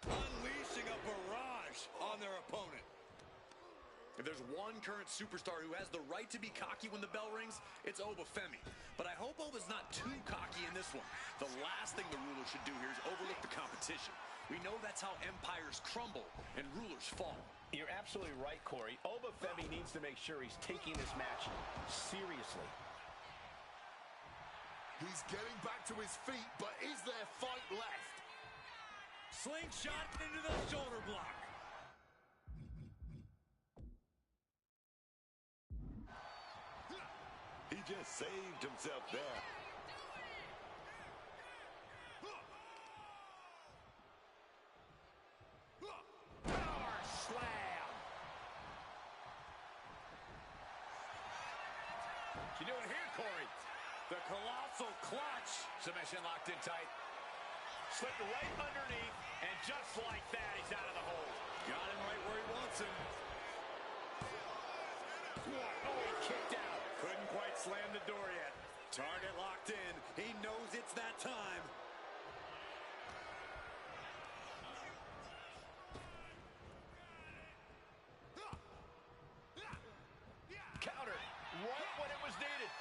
Unleashing a barrage on their opponent. If there's one current superstar who has the right to be cocky when the bell rings, it's Oba Femi. But I hope Oba's not too cocky in this one. The last thing the ruler should do here is overlook the competition. We know that's how empires crumble and rulers fall. You're absolutely right, Corey. Oba Femi needs to make sure he's taking this match seriously. he's getting back to his feet, but is there fight left? Slingshot into the shoulder block. He just saved himself there. Power slam. What you doing here, Corey? The colossal clutch. Submission locked in tight. Slipped right underneath, and just like that, he's out of the hold. Got him right where he wants him. Oh, he kicked out. Couldn't quite slam the door yet. Target locked in. He knows it's that time. Countered right when it was needed.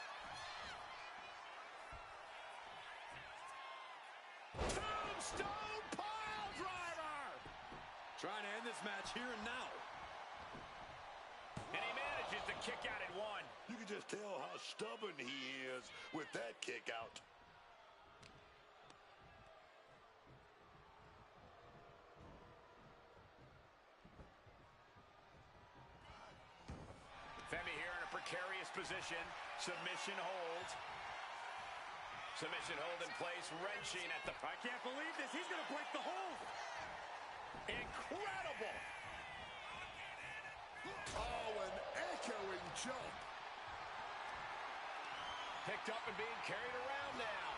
Tombstone pile driver. Trying to end this match here and now. kick out at one. You can just tell how stubborn he is with that kick out. Femi here in a precarious position. Submission hold. Submission hold in place, wrenching at the... I can't believe this. He's going to break the hold. Incredible. Oh, an echoing jump. Picked up and being carried around now.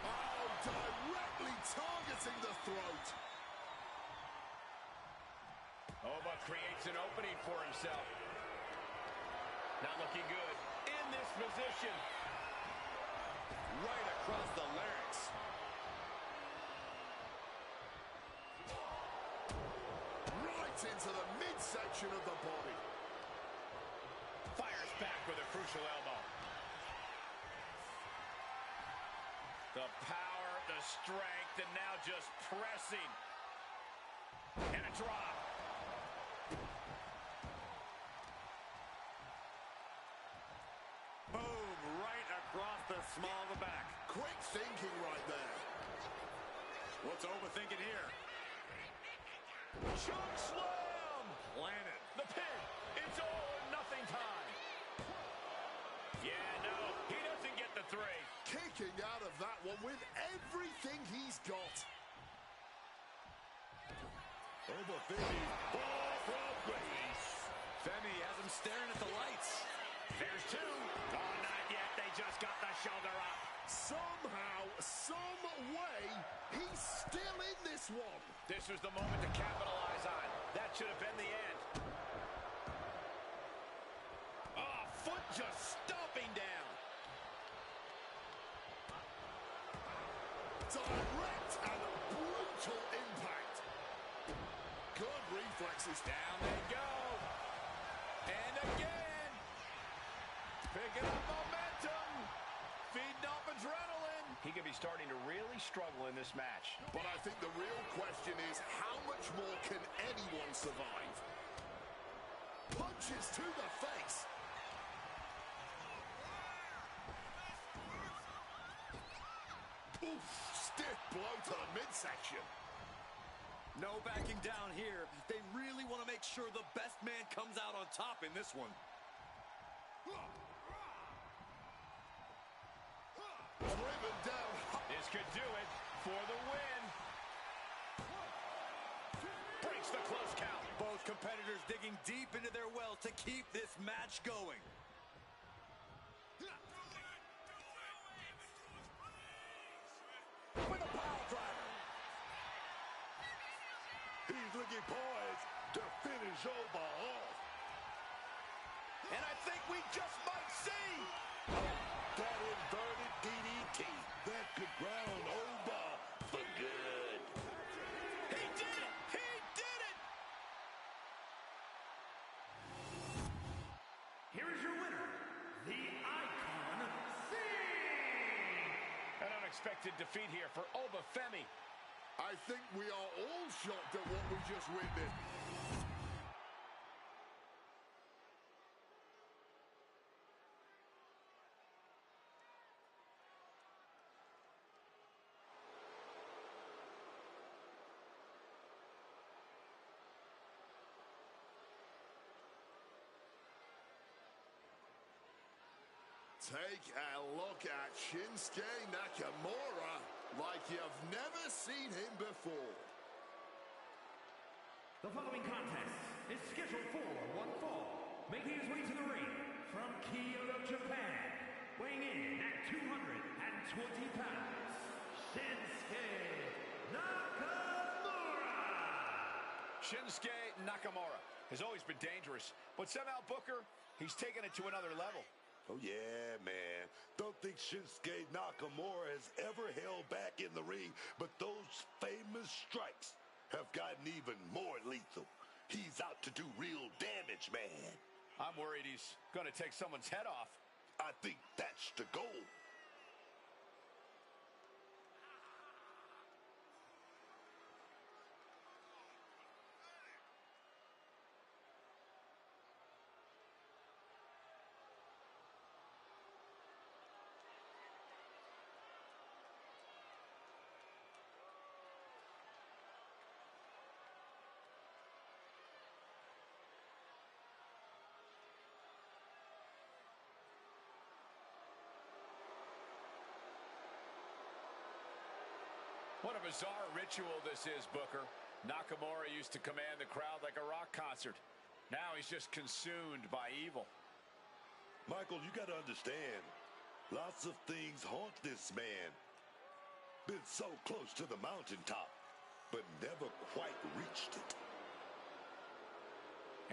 Oh, directly targeting the throat. Oba creates an opening for himself. Not looking good in this position. Right across the larynx. Right into the midsection of the body. Fires back with a crucial elbow. The power, the strength, and now just pressing. And a drop. Boom, right across the small of the back. Quick thinking right there. What's Oba thinking here? Choke slam! Planet. The pin. It's all or nothing time. Yeah, no, he doesn't get the three. Kicking out of that one with everything he's got. Oba Femi, fall from grace. Femi has him staring at the lights. There's two. Oh, not yet. They just got the shoulder up. Somehow, some way, he's still in this one. This was the moment to capitalize on. That should have been the end. Oh, foot just stomping down. Direct and brutal impact. Good reflexes. Down they go. And again. Picking up momentum. Feeding off adrenaline. He could be starting to really struggle in this match. But I think the real question is, how much more can anyone survive? Punches to the face. Oof, stiff blow to the midsection. No backing down here. They really want to make sure the best man comes out on top in this one. Driven down. This could do it for the win. Breaks the close count. Both competitors digging deep into their well to keep this match going. With a power driver. He's looking poised to finish Oba off. And I think we just might see. That inverted DDT. That could ground Oba for good. He did it! He did it! Here is your winner, the Icon Singh! An unexpected defeat here for Oba Femi. I think we are all shocked at what we just witnessed. Take a look at Shinsuke Nakamura like you've never seen him before. The following contest is scheduled for one fall, making his way to the ring from Kyoto, Japan, weighing in at 220 pounds, Shinsuke Nakamura! Shinsuke Nakamura has always been dangerous, but somehow, Booker, he's taken it to another level. Oh, yeah, man. Don't think Shinsuke Nakamura has ever held back in the ring, but those famous strikes have gotten even more lethal. He's out to do real damage, man. I'm worried he's going to take someone's head off. I think that's the goal. What a bizarre ritual this is, Booker. Nakamura used to command the crowd like a rock concert. Now he's just consumed by evil. Michael, you got to understand, lots of things haunt this man. Been so close to the mountaintop, but never quite reached it.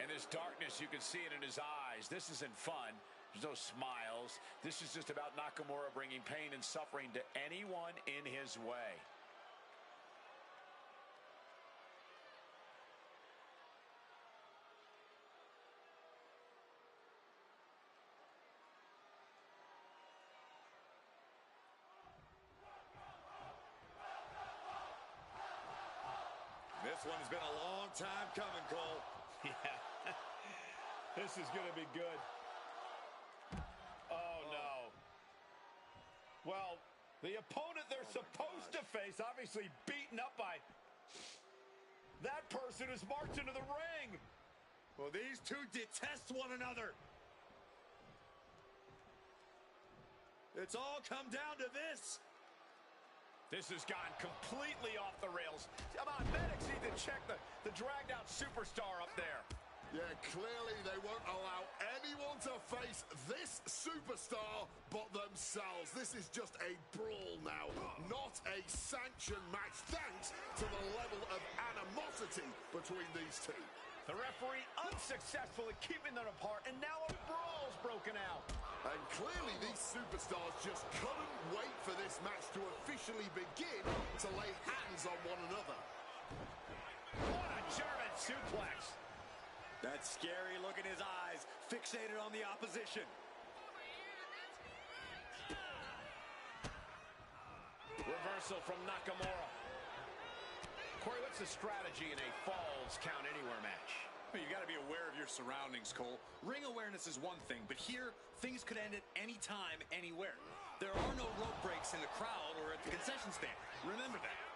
And this darkness, you can see it in his eyes. This isn't fun. There's no smiles. This is just about Nakamura bringing pain and suffering to anyone in his way. This one's been a long time coming, Cole. Yeah. This is going to be good. Oh, no. Well, the opponent they're supposed to face, obviously beaten up by that person who's marched into the ring. Well, these two detest one another. It's all come down to this. This has gone completely off the rails. Come on, medics need to check the dragged-out superstar up there. Yeah, clearly they won't allow anyone to face this superstar but themselves. This is just a brawl now, not a sanctioned match, thanks to the level of animosity between these two. The referee unsuccessful at keeping them apart, and now a brawl's broken out. And clearly these superstars just couldn't wait for this match to officially begin to lay hands on one another. What a German suplex. That scary look in his eyes, fixated on the opposition. Reversal from Nakamura. Corey, what's the strategy in a Falls Count Anywhere match? Well, you got to be aware of your surroundings, Cole. Ring awareness is one thing, but here, things could end at any time, anywhere. There are no rope breaks in the crowd or at the concession stand. Remember that.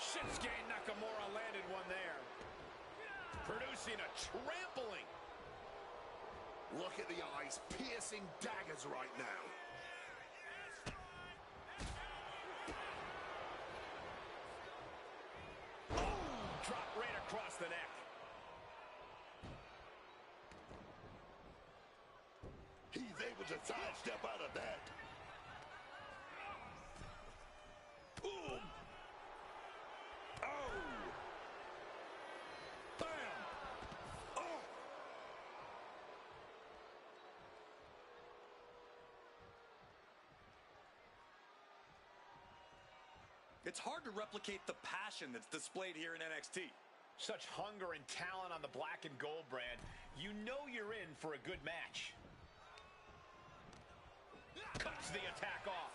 Shinsuke Nakamura landed one there, producing a trampling. Look at the eyes, piercing daggers right now. Drop right across the neck. He's able to sidestep out of that. Boom. Oh. Bam. Oh. It's hard to replicate the passion that's displayed here in NXT. Such hunger and talent on the black and gold brand. You know you're in for a good match. Cuts the attack off.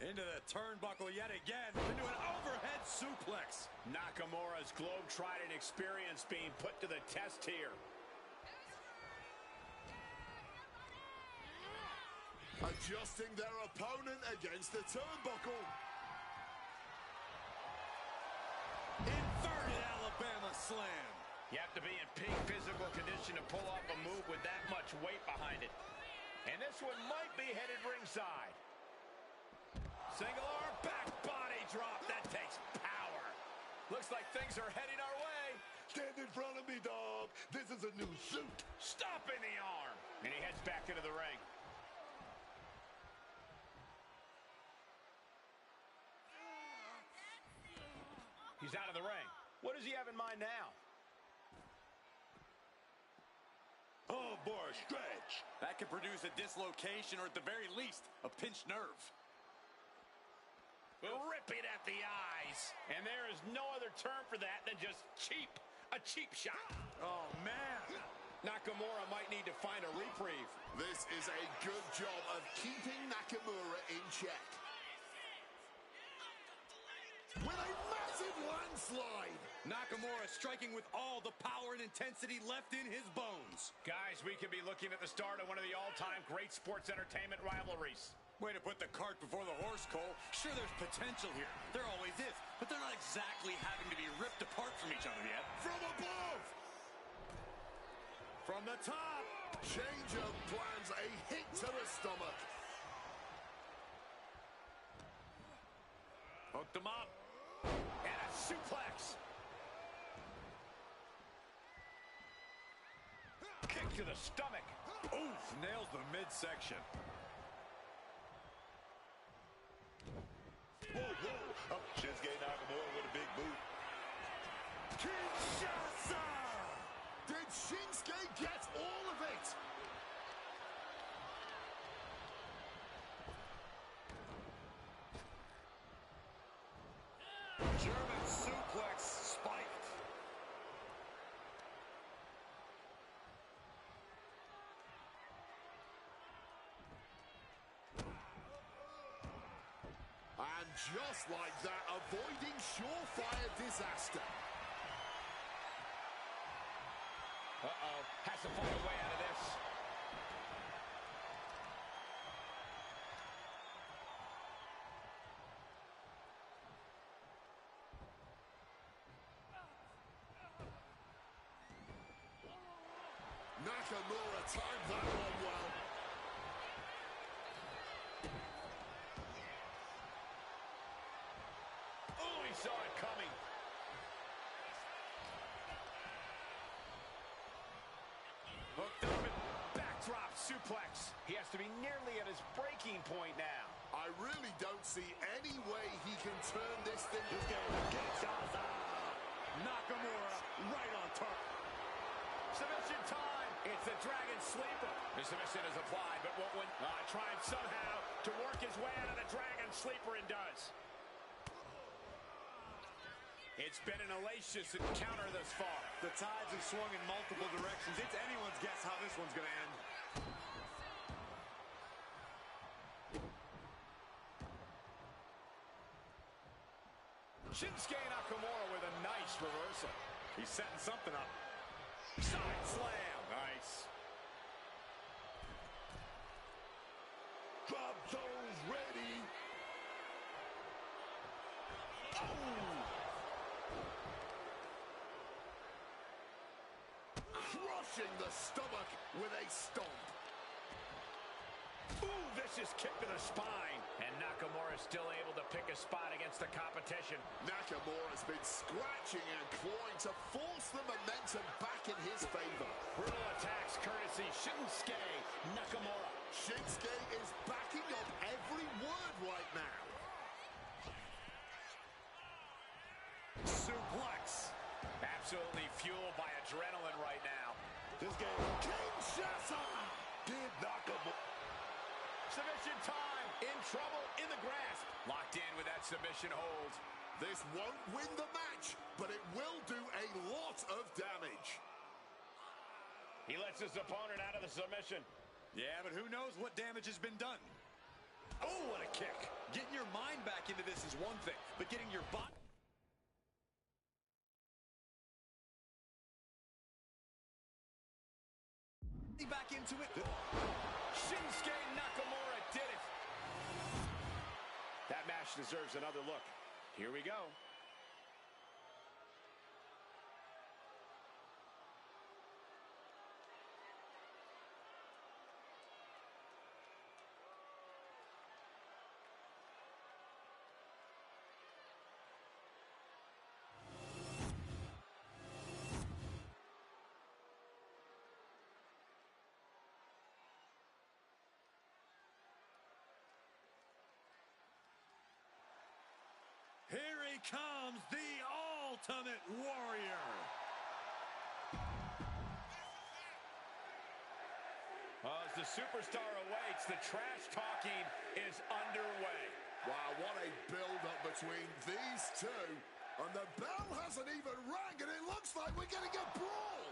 Into the turnbuckle yet again. Into an overhead suplex. Nakamura's globe-trotting experience being put to the test here. Adjusting their opponent against the turnbuckle. Inverted Alabama slam. You have to be in peak physical condition to pull off a move with that much weight behind it. And this one might be headed ringside. Single arm back body drop. That takes power. Looks like things are heading our way. Stand in front of me, dog. This is a new suit. Stopping the arm. And he heads back into the ring. He's out of the ring. What does he have in mind now? Oh, boy, stretch. That could produce a dislocation or at the very least, a pinched nerve. Ripping at the eyes. And there is no other term for that than just cheap. A cheap shot. Oh, man. Nakamura might need to find a reprieve. This is a good job of keeping Nakamura in check. With a massive landslide. Nakamura striking with all the power and intensity left in his bones. Guys, we could be looking at the start of one of the all-time great sports entertainment rivalries. Way to put the cart before the horse, Cole. Sure, there's potential here. There always is. But they're not exactly having to be ripped apart from each other yet. From above! From the top! Change of plans, a hit to the stomach. Hooked him up. And a suplex. Kick to the stomach. Oof, nails the midsection. Whoa, whoa. Up Shinsuke Nakamura with a big boot. Kinshasa! Did Shinsuke get all of it? German suplex spiked. And just like that, avoiding surefire disaster. Uh-oh. Has to find a way out of this. Nakamura timed that one well. Oh, he saw it coming. Hooked up and backdrop suplex. He has to be nearly at his breaking point now. I really don't see any way he can turn this thing. Nakamura right on target. Submission time. It's the Dragon Sleeper. The submission is applied, but Woodland trying somehow to work his way out of the Dragon Sleeper and does. It's been an hellacious encounter thus far. The tides have swung in multiple directions. It's anyone's guess how this one's going to end. Shinsuke Nakamura with a nice reversal. He's setting something up. Side slam. Nice. Drop zones ready. Crushing the stomach with a stomp. Ooh, vicious kick to the spine. And Nakamura is still able to pick a spot against the competition. Nakamura's been scratching and clawing to force the momentum back in his favor. Brutal attacks courtesy Shinsuke Nakamura. Shinsuke is backing up every word right now. Suplex. Absolutely fueled by adrenaline right now. This game. Kinshasa! Did Nakamura. Submission time. In trouble, in the grasp. Locked in with that submission hold. This won't win the match, but it will do a lot of damage. He lets his opponent out of the submission. Yeah, but who knows what damage has been done. Oh, what a kick. Getting your mind back into this is one thing, but getting your body back into it. Shinsuke Nakamura did it. That match deserves another look. Here we go. Here he comes, the Ultimate Warrior. As the superstar awaits, the trash talking is underway. Wow, what a build-up between these two. And the bell hasn't even rang, and it looks like we're getting a brawl.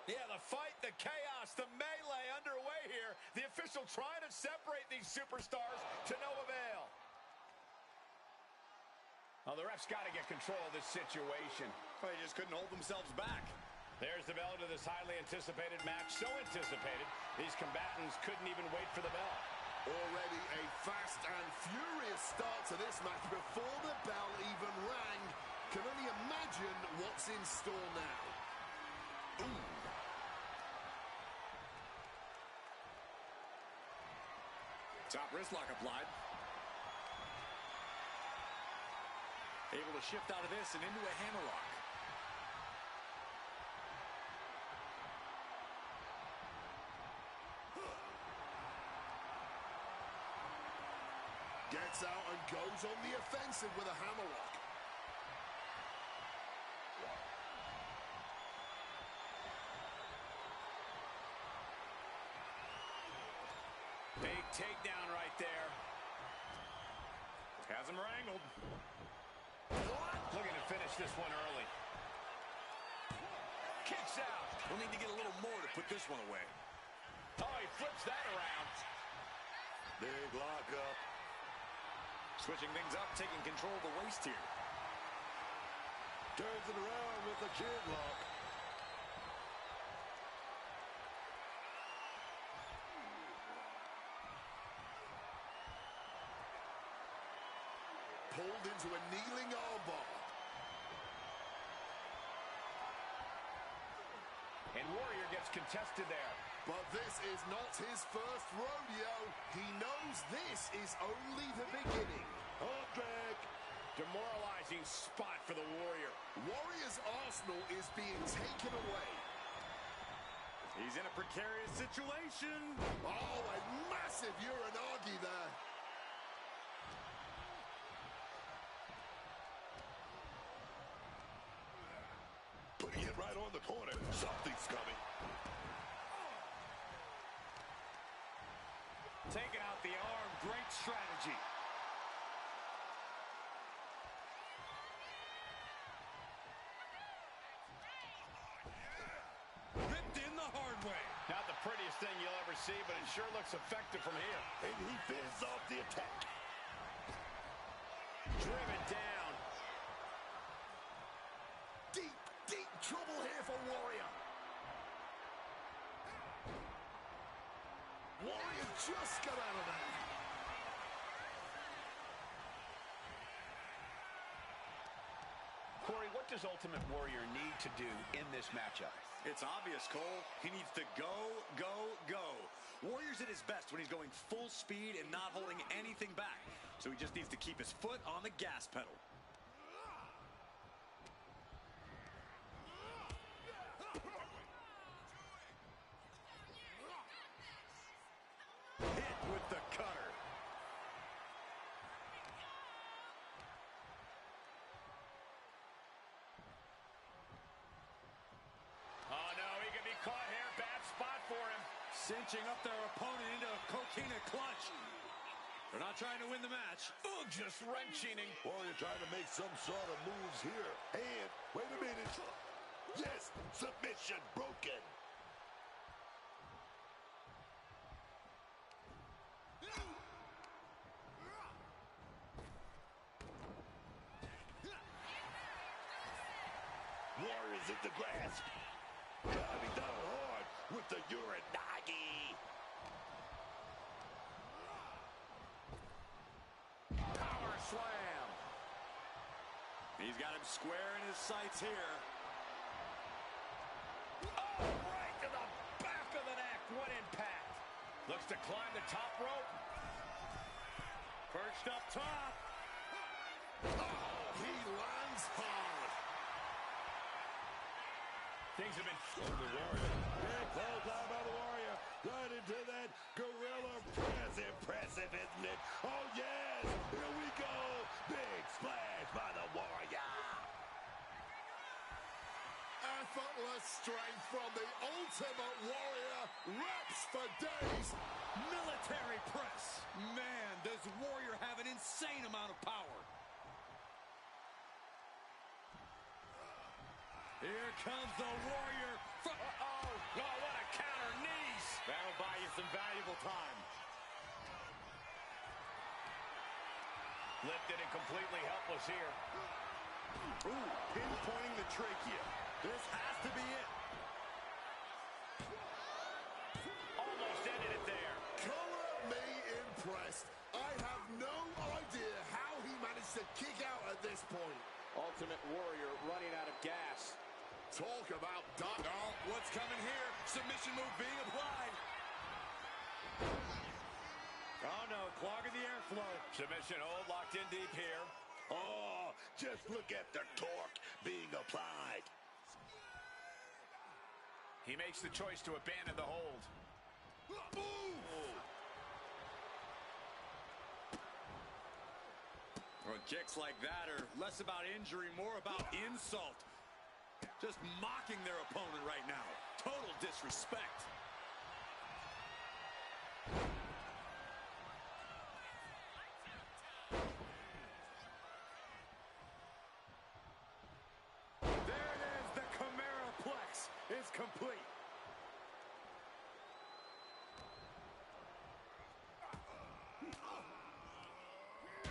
Yeah, the fight, the chaos, the melee underway here. The official trying to separate these superstars to no avail. Well, the ref's got to get control of this situation. Well, they just couldn't hold themselves back. There's the bell to this highly anticipated match. So anticipated, these combatants couldn't even wait for the bell. Already a fast and furious start to this match before the bell even rang. Can only imagine what's in store now. Ooh. Top wrist lock applied. Able to shift out of this and into a hammerlock. Gets out and goes on the offensive with a hammerlock. Big takedown right there. Has him wrangled. Looking to finish this one early. Kicks out. We'll need to get a little more to put this one away. Oh, he flips that around. Big lock up. Switching things up, taking control of the waist here. Turns it around with a chin lock. Pulled into a kneeling armbar. And Warrior gets contested there. But this is not his first rodeo. He knows this is only the beginning. Hop drag. Demoralizing spot for the Warrior. Warrior's arsenal is being taken away. He's in a precarious situation. Oh, a massive Uranagi there. Putting it right on the corner. Something's coming. Taking out the arm. Great strategy. Ripped in the hard way. Not the prettiest thing you'll ever see, but it sure looks effective from here. And he fends off the attack. Driven down. Deep, deep trouble here for Warrior. Warrior just got out of there. Corey, what does Ultimate Warrior need to do in this matchup? It's obvious, Cole. He needs to go, go, go. Warrior's at his best when he's going full speed and not holding anything back. So he just needs to keep his foot on the gas pedal. Hit with the cutter. Oh, no, he can be caught here. Bad spot for him. Cinching up their opponent into a coquina clutch. They're not trying to win the match. Oh, just wrenching. Warrior trying to make some sort of moves here. And, wait a minute. Yes, submission broken. Warrior's in the grasp. Driving down hard with the Uranagi. Power slam. He's got him square in his sights here. Oh, right to the back of the neck. What impact. Looks to climb the top rope. Perched up top. Oh, he lands hard. Things have been... The Warrior. Big close out by the Warrior. Right into that gorilla press. Impressive, isn't it? Oh, yes. Here we go. Big splash by the Warrior. Effortless strength from the Ultimate Warrior. Reps for days. Military press. Man, does Warrior have an insane amount of power. Here comes the Warrior. Uh-oh. Oh, what a counter. Knees. That'll buy you some valuable time. Lifted and completely helpless here. Ooh, pinpointing the trachea. This has to be it. Almost ended it there. Color me Ultimate Warrior running out of gas. Talk about done. Oh, what's coming here? Submission move being applied. Oh, no. Clogging the airflow. Submission hold locked in deep here. Oh, just look at the torque being applied. He makes the choice to abandon the hold. Well, kicks like that are less about injury, more about insult. Just mocking their opponent right now. Total disrespect. There it is. The Chimeraplex is complete.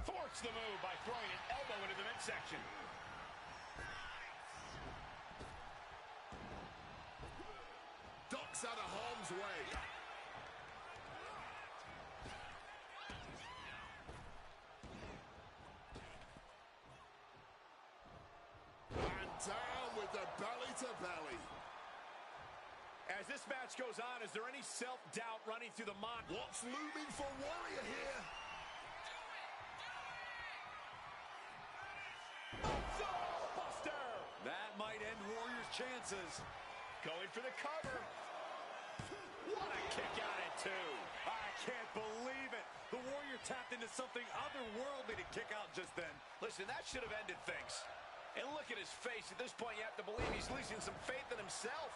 Force the move by throwing an elbow into the midsection. Ducks out of harm's way. And down with the belly to belly. As this match goes on, is there any self-doubt running through the mind? What's looming for Warrior here? Buster! That might end Warrior's chances. Going for the cover. What a kick out at two. I can't believe it. The Warrior tapped into something otherworldly to kick out just then. Listen, that should have ended things. And look at his face. At this point, you have to believe he's losing some faith in himself.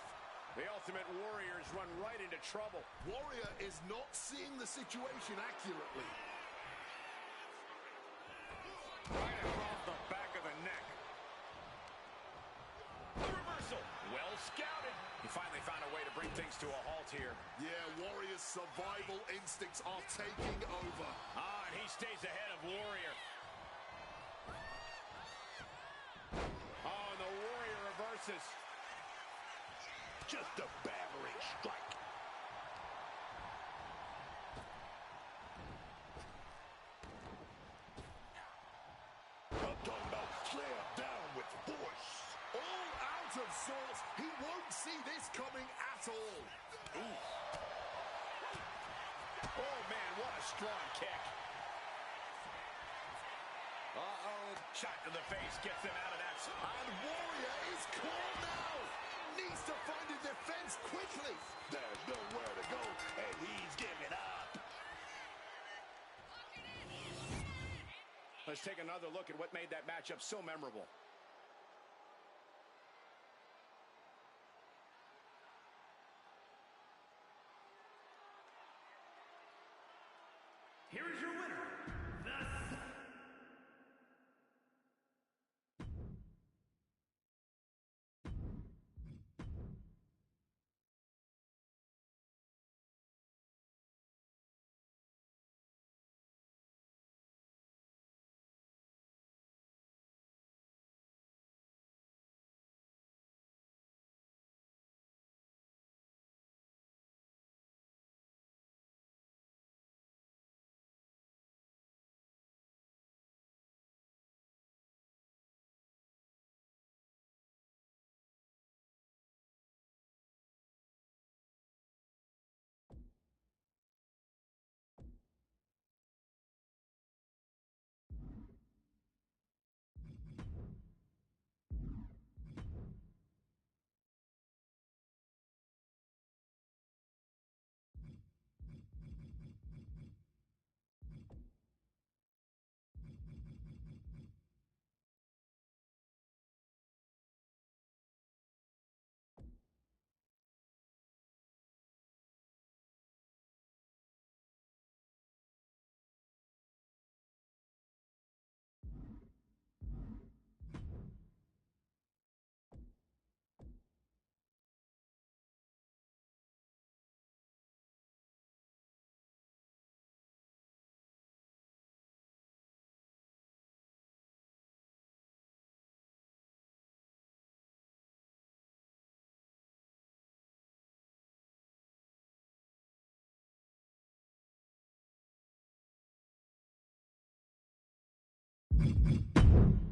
The Ultimate Warrior's run right into trouble. Warrior is not seeing the situation accurately. Right across the back of the neck. The reversal. Well scouted. He finally found a way to bring things to a halt here. Yeah, Warrior's survival instincts are taking over. Ah, and he stays ahead of Warrior. Oh, and the Warrior reverses. Just a battering strike. I'm talking about slam down with force. All out of sorts. He won't see this coming at all. Ooh. Oh, man, what a strong kick. Uh-oh. Shot to the face gets him out of that. And Warrior is caught now. Needs to find a defense quickly. There's nowhere to go, and he's giving up. Let's take another look at what made that matchup so memorable. Here is your winner, the You